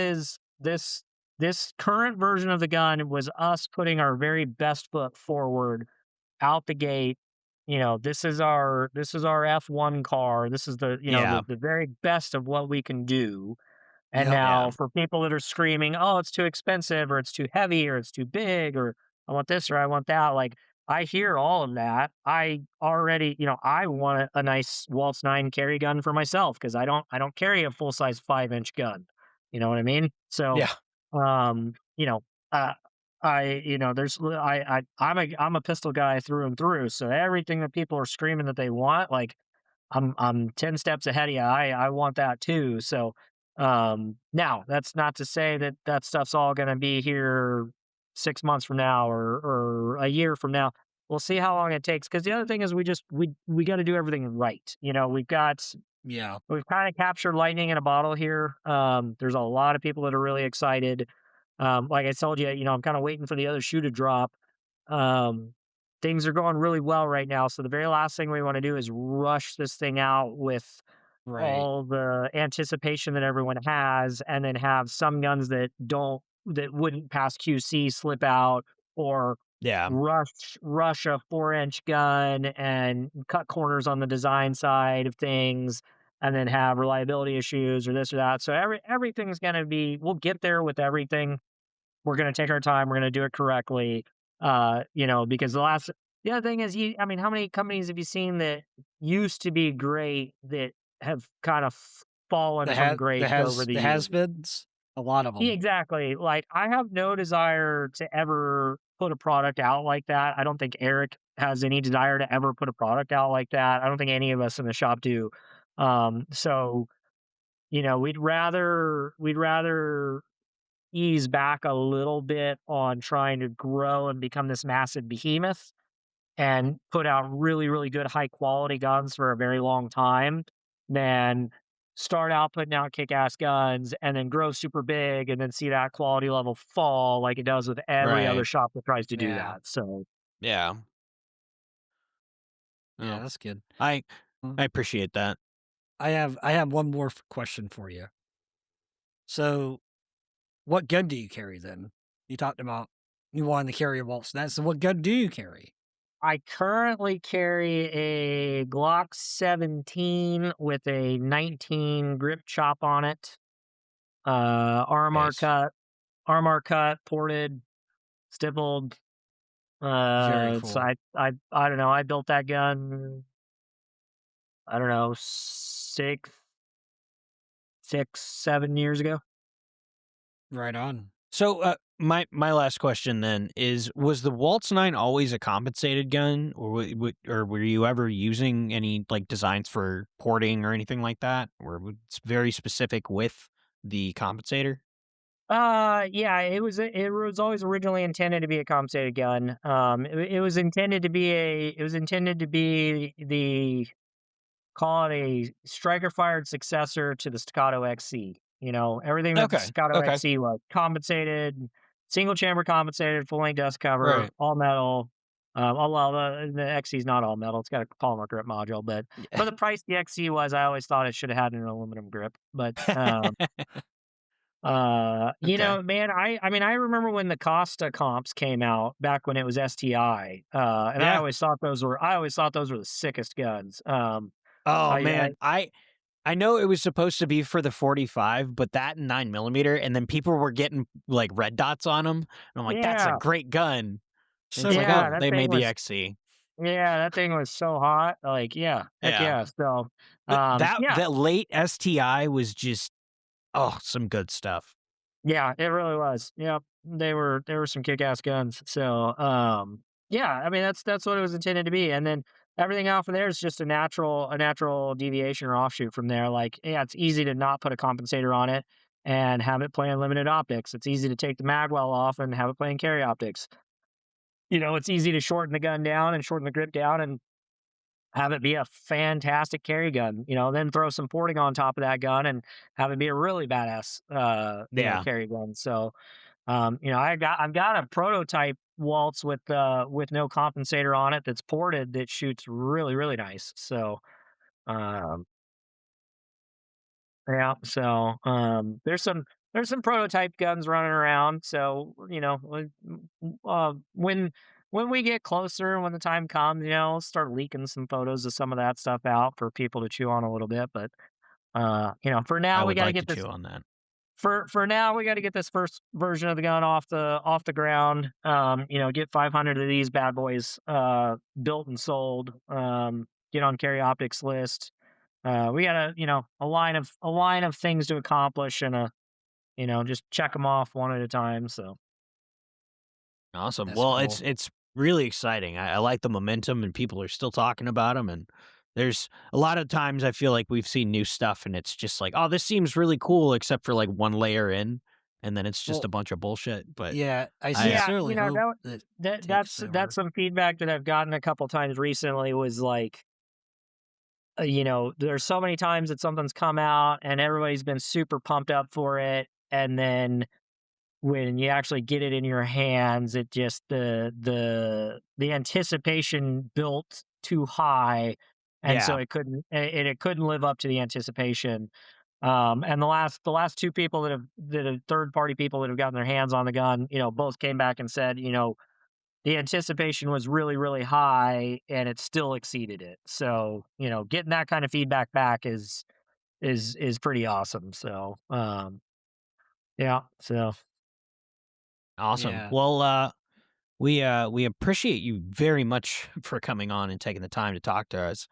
current version of the gun was us putting our very best foot forward out the gate. This is our F1 car. This is the the very best of what we can do. And now for people that are screaming, oh, it's too expensive or it's too heavy or it's too big or I want this or I want that. Like I hear all of that. I already, I want a nice Waltz 9 carry gun for myself because I don't carry a full size 5-inch gun. You know what I mean? So, I'm a pistol guy through and through. So everything that people are screaming that they want, like I'm 10 steps ahead of you. I want that too. So now that's not to say that stuff's all going to be here 6 months from now or a year from now. We'll see how long it takes. Cause the other thing is we got to do everything right. We've kind of captured lightning in a bottle here. There's a lot of people that are really excited. Like I told you, I'm kind of waiting for the other shoe to drop. Things are going really well right now. So the very last thing we want to do is rush this thing out with all the anticipation that everyone has, and then have some guns that wouldn't pass QC slip out or rush a 4-inch gun and cut corners on the design side of things, and then have reliability issues or this or that. So everything's going to be, we'll get there with everything. We're going to take our time. We're going to do it correctly. Because the other thing is, how many companies have you seen that used to be great that have kind of fallen from grace over the years? Has-beens? A lot of them. Exactly. Like, I have no desire to ever put a product out like that. I don't think Eric has any desire to ever put a product out like that. I don't think any of us in the shop do. So, we'd rather ease back a little bit on trying to grow and become this massive behemoth and put out really, really good high quality guns for a very long time than start out putting out kick-ass guns and then grow super big and then see that quality level fall like it does with every other Right. shop that tries to do Yeah. that. So Yeah. Yeah, Oh, that's good. I Mm. I appreciate that. I have one more question for you. So, what gun do you carry then? You talked about you wanted to carry a Waltz. So what gun do you carry? I currently carry a Glock 17 with a 19 grip chop on it. Nice. Armor cut, ported, stippled. Very So cool. I don't know. I built that gun. I don't know, 7 years ago. Right on. So, my last question then is: was the Waltz 9 always a compensated gun, or or were you ever using any like designs for porting or anything like that, or it's very specific with the compensator? Yeah, it was always originally intended to be a compensated gun. It was intended to be the call it a striker fired successor to the Staccato XC. You know, everything that the Okay. Staccato Okay. XC was compensated, single chamber compensated, full length dust cover, Right. all metal. Well, the XC is not all metal; it's got a polymer grip module. But for the price the XC was, I always thought it should have had an aluminum grip. But Okay. man, I mean, I remember when the Costa comps came out back when it was STI, and I Yeah. always thought those were the sickest guns. Oh I man, I know it was supposed to be for the 45, but that 9mm, and then people were getting like red dots on them, and I'm like, that's a yeah, great gun. And So it's like, yeah, oh, cool. that they thing made the was XC. that thing was so hot. Like, yeah, heck Yeah. yeah. So, But yeah, that late STI was just some good stuff. yeah, it really was. Yep, they were some kick ass guns. So, yeah, I mean that's what it was intended to be, and then everything out from there is just a natural deviation or offshoot from there. Like, yeah, it's easy to not put a compensator on it and have it play in limited optics. It's easy to take the magwell off and have it play in carry optics. It's easy to shorten the gun down and shorten the grip down and have it be a fantastic carry gun. Then throw some porting on top of that gun and have it be a really badass, Yeah. carry gun. So, I've got a prototype Waltz with no compensator on it that's ported that shoots really, really nice. So, um, yeah. So, there's some prototype guns running around. So, when we get closer, when the time comes, I'll start leaking some photos of some of that stuff out for people to chew on a little bit. But for I now, we would got to like to get this. chew on that. For now, we got to get this first version of the gun off the ground. Get 500 of these bad boys built and sold. Get on Carry Optics list. We got a line of things to accomplish and just check them off one at a time. So Awesome. That's Well, cool. it's really exciting. I like the momentum, and people are still talking about them. And there's a lot of times I feel like we've seen new stuff, and it's just like, oh, this seems really cool, except for like one layer in, and then it's just Well, a bunch of bullshit. But yeah, I I yeah, sincerely hope that that that takes that's over. some feedback that I've gotten a couple times recently was like, there's so many times that something's come out and everybody's been super pumped up for it, and then when you actually get it in your hands, it just the anticipation built too high, and so yeah, it couldn't live up to the anticipation. And the last two people that have third party people that have gotten their hands on the gun, both came back and said, the anticipation was really, really high and it still exceeded it. So, getting that kind of feedback back is pretty awesome. So, yeah. So awesome. Yeah. Well, we appreciate you very much for coming on and taking the time to talk to us.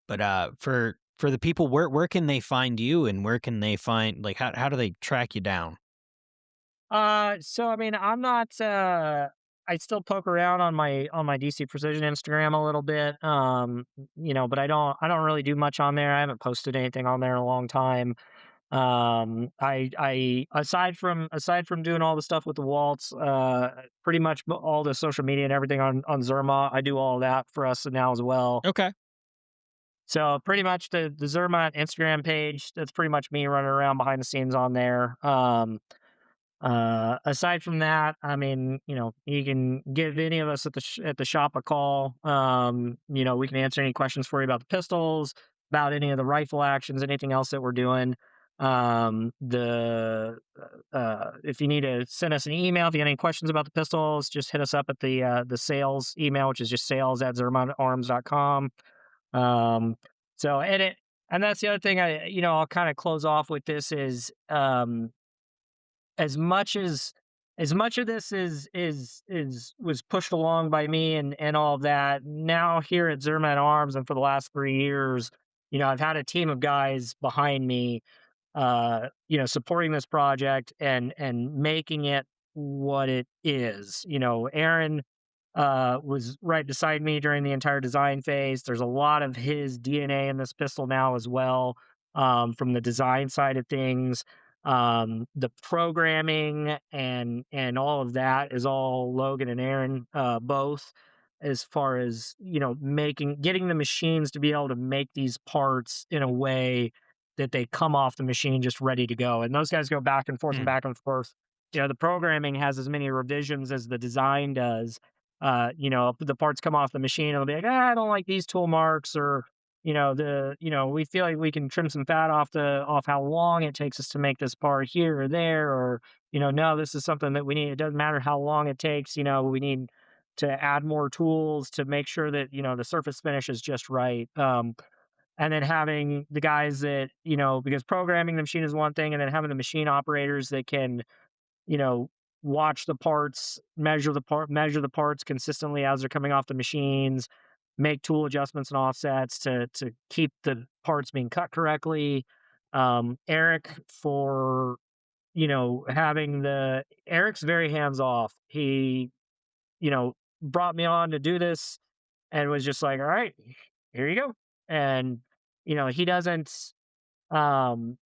But for the people, where can they find you, and where can they find like how do they track you down? so I mean, I'm not. I still poke around on my DC Precision Instagram a little bit. But I don't really do much on there. I haven't posted anything on there in a long time. I aside from doing all the stuff with the Waltz, pretty much all the social media and everything on Zermatt, I do all that for us now as well. Okay. So pretty much the Zermatt Instagram page, that's pretty much me running around behind the scenes on there. Aside from that, I mean, you can give any of us at the shop a call. We can answer any questions for you about the pistols, about any of the rifle actions, anything else that we're doing. The If you need to send us an email, if you have any questions about the pistols, just hit us up at the sales email, which is just sales@zermattarms.com. So and that's the other thing I'll kind of close off with this is as much of this was pushed along by me and all of that. Now here at Zermatt Arms and for the last 3 years, I've had a team of guys behind me, supporting this project and making it what it is. Aaron was right beside me during the entire design phase. There's a lot of his DNA in this pistol now as well, from the design side of things. The programming and all of that is all Logan and Aaron, both, as far as getting the machines to be able to make these parts in a way that they come off the machine just ready to go. And those guys go back and forth and back and forth. The programming has as many revisions as the design does. The parts come off the machine, it'll be like, I don't like these tool marks, or we feel like we can trim some fat off how long it takes us to make this part here or there, or no, this is something that we need. It doesn't matter how long it takes. We need to add more tools to make sure that the surface finish is just right. And then having the guys that because programming the machine is one thing, and then having the machine operators that can watch the parts, measure the parts consistently as they're coming off the machines, make tool adjustments and offsets to keep the parts being cut correctly. Eric, for Eric's very hands off. He brought me on to do this and was just like, all right, here you go. And he doesn't come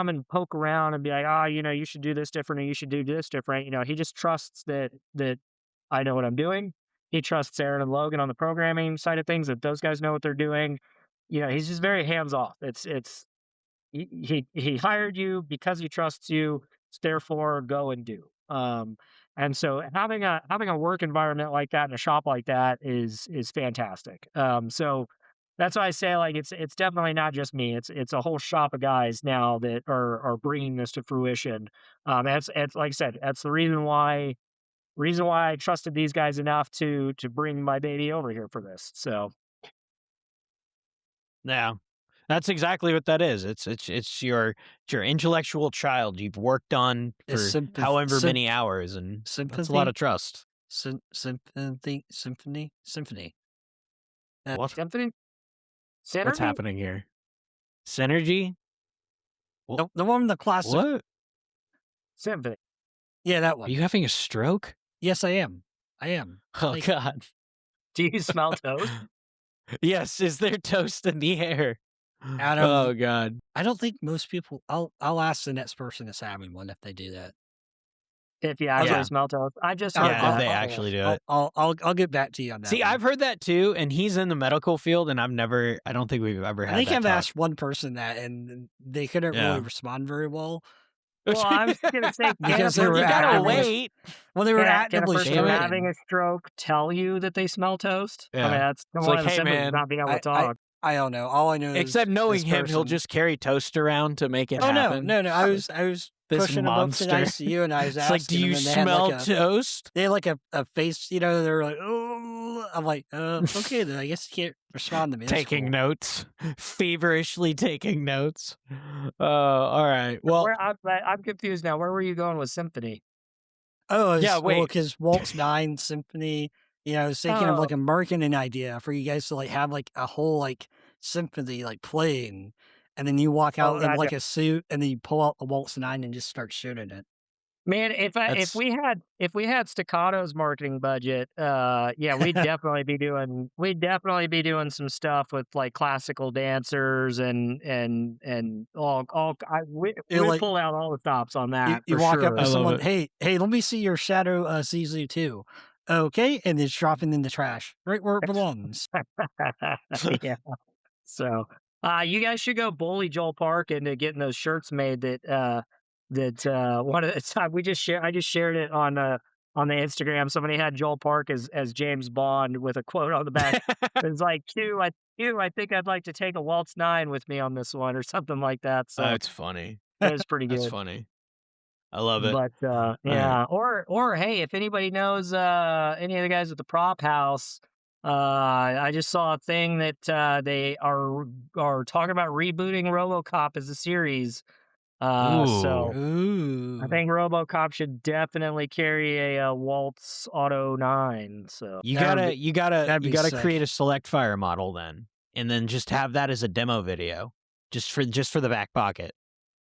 and poke around and be like, oh, you should do this different, or you should do this different. He just trusts that I know what I'm doing. He trusts Aaron and Logan on the programming side of things, that those guys know what they're doing. He's just very hands off. He hired you because he trusts you. So therefore, go and do. And so having a work environment like that and a shop like that is fantastic. So that's why I say, like, it's definitely not just me. It's a whole shop of guys now that are bringing this to fruition. It's like I said, that's the reason why I trusted these guys enough to bring my baby over here for this. So Yeah, that's exactly what that is. It's your intellectual child you've worked on for however many hours, and that's a lot of trust. Symphony. What? Symphony? Synergy? What's happening here? Synergy? The one, the classic. What? Symphony. Yeah, that Are one. you having a stroke? Yes, I am. Oh, God. Do you smell toast? Yes, is there toast in the air? Adam, Oh, God. I don't think most people. I'll ask the next person that's having one if they do that. If you actually Yeah. smell toast. I just heard Yeah, if that. they actually do it. I'll get back to you on that. See, one. I've heard that too, and he's in the medical field, and I don't think we've ever had I think that I've talk. asked one person that, and they couldn't Yeah. really respond very well. Well, I was going to say, Because they Well, were you gotta actively- wait. Well, they were can a actively person Damn it. having a stroke tell you that they smell toast? Yeah. I mean, that's It's one like, of the hey, symptoms man, of not being able to I- talk. I don't know. All I know is Except knowing this him, he'll person- just carry toast around to make it Oh happen. no! I was This pushing him up to the monster. ICU, and I was It's asking like, do you them, and they had smell like a, toast? they had like a face, they were like, oh, I'm like, okay, then I guess you can't respond to me. That's Taking cool. notes, feverishly taking notes. All right. Well, I'm confused now. Where were you going with Symphony? Oh, Yeah, wait. because Waltz 9 Symphony, I was thinking of like a marketing idea for you guys to like have like a whole like symphony like playing, and then you walk out in gotcha. like a suit, and then you pull out the Waltz 9 and just start shooting it. Man, if we had Staccato's marketing budget, yeah, we'd definitely be doing some stuff with like classical dancers and we like pull out all the stops on that you for walk up sure. to I love someone, it. hey, let me see your Shadow Caesar 2. Okay, and it's dropping in the trash, right where it belongs. Yeah. So, you guys should go bully Joel Park into getting those shirts made that one of the time I just shared it on the Instagram. Somebody had Joel Park as James Bond with a quote on the back. It's like, I think I'd like to take a Waltz 9 with me on this one or something like that. So That's funny. it was pretty That's good. funny. I love it. But yeah, or hey, if anybody knows any of the guys at the Prop House, I just saw a thing that they are talking about rebooting RoboCop as a series. So Ooh. I think RoboCop should definitely carry a Waltz Auto 9. So You That'd gotta be sick. create a select fire model then, and then just have that as a demo video, just for the back pocket.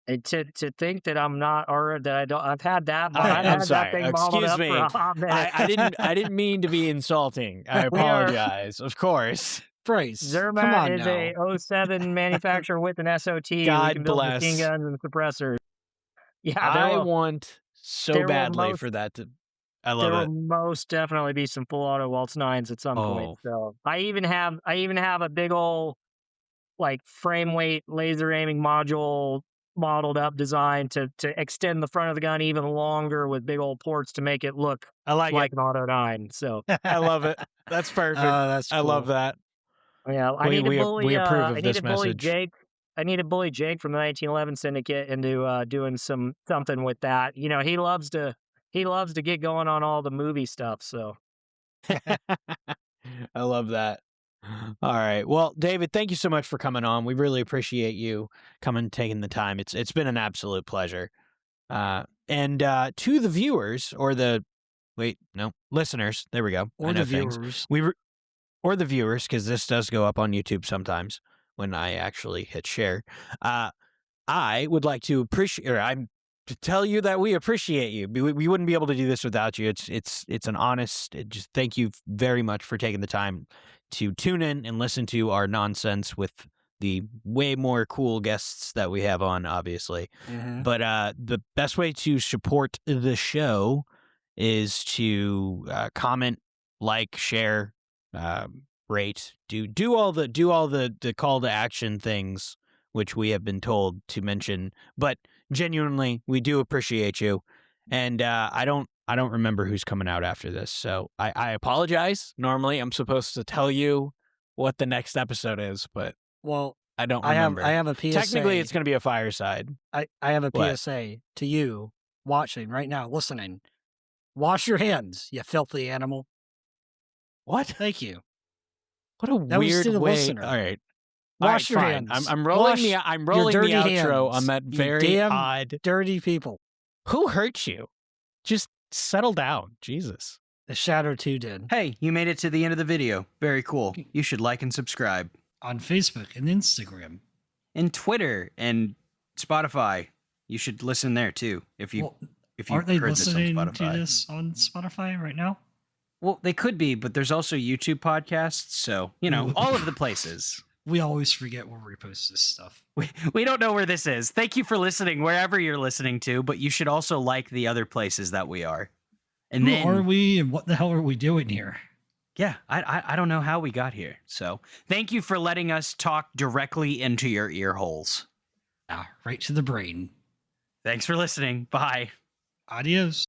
and to think that I'm not, or that I don't, I've had that. I'm I've had sorry. that thing modeled Excuse up me. for a hot minute. I didn't mean to be insulting. I We are- apologize. Of course. Bryce, come Zermatt on is now. a 07 manufacturer with an SOT. We God can build machine bless. guns and suppressors. Yeah, I want so there will badly most- for that to. I there love will it. most definitely be some full auto Waltz 9s at some point. Oh. So I even have a big old like frame weight laser aiming module modeled up design to extend the front of the gun even longer with big old ports to make it look I like like it. an Auto 9. So I love it. That's perfect. That's I love cool. that. yeah, I need to bully. we approve of I need this to bully message. Jake. I need to bully Jake from the 1911 Syndicate into doing something with that. You know, he loves to get going on all the movie stuff. So I love that. All right. Well, David, thank you so much for coming on. We really appreciate you coming, taking the time. It's been an absolute pleasure. And to the viewers listeners. There we go. Or I know the things. viewers. Or the viewers, because this does go up on YouTube sometimes when I actually hit share. I would like to to tell you that we appreciate you. We wouldn't be able to do this without you. It's an honest. Just thank you very much for taking the time to tune in and listen to our nonsense with the way more cool guests that we have on, obviously. Mhm. But the best way to support the show is to comment, like, share, rate, do all the call to action things which we have been told to mention. But genuinely, we do appreciate you, and I don't remember who's coming out after this, so I apologize. Normally, I'm supposed to tell you what the next episode is, but Well, I don't I remember. have a PSA. Technically, it's going to be a fireside. I have a What? PSA to you watching right now, listening. Wash your hands, you filthy animal. What? Thank you. What a That was weird to the way. listener. All right. Wash your fine. hands. I'm rolling Wash I'm rolling dirty the outro hands, on that you very damn odd. dirty people. Who hurt you? Just settle down. Jesus. The Shadow 2 did. Hey, you made it to the end of the video. Very cool. You should like and subscribe. On Facebook and Instagram. And Twitter and Spotify. You should listen there too. If you Well, if you aren't they heard this on listening to Spotify. this on Spotify right now? Well, they could be, but there's also YouTube podcasts, so you know, all of the places. We always forget where we post this stuff. We don't know where this is. Thank you for listening wherever you're listening to, but you should also like the other places that we are. And Who then are we and what the hell are we doing here? yeah, I don't know how we got here. So thank you for letting us talk directly into your ear holes. Ah, right to the brain. Thanks for listening. Bye. Adios.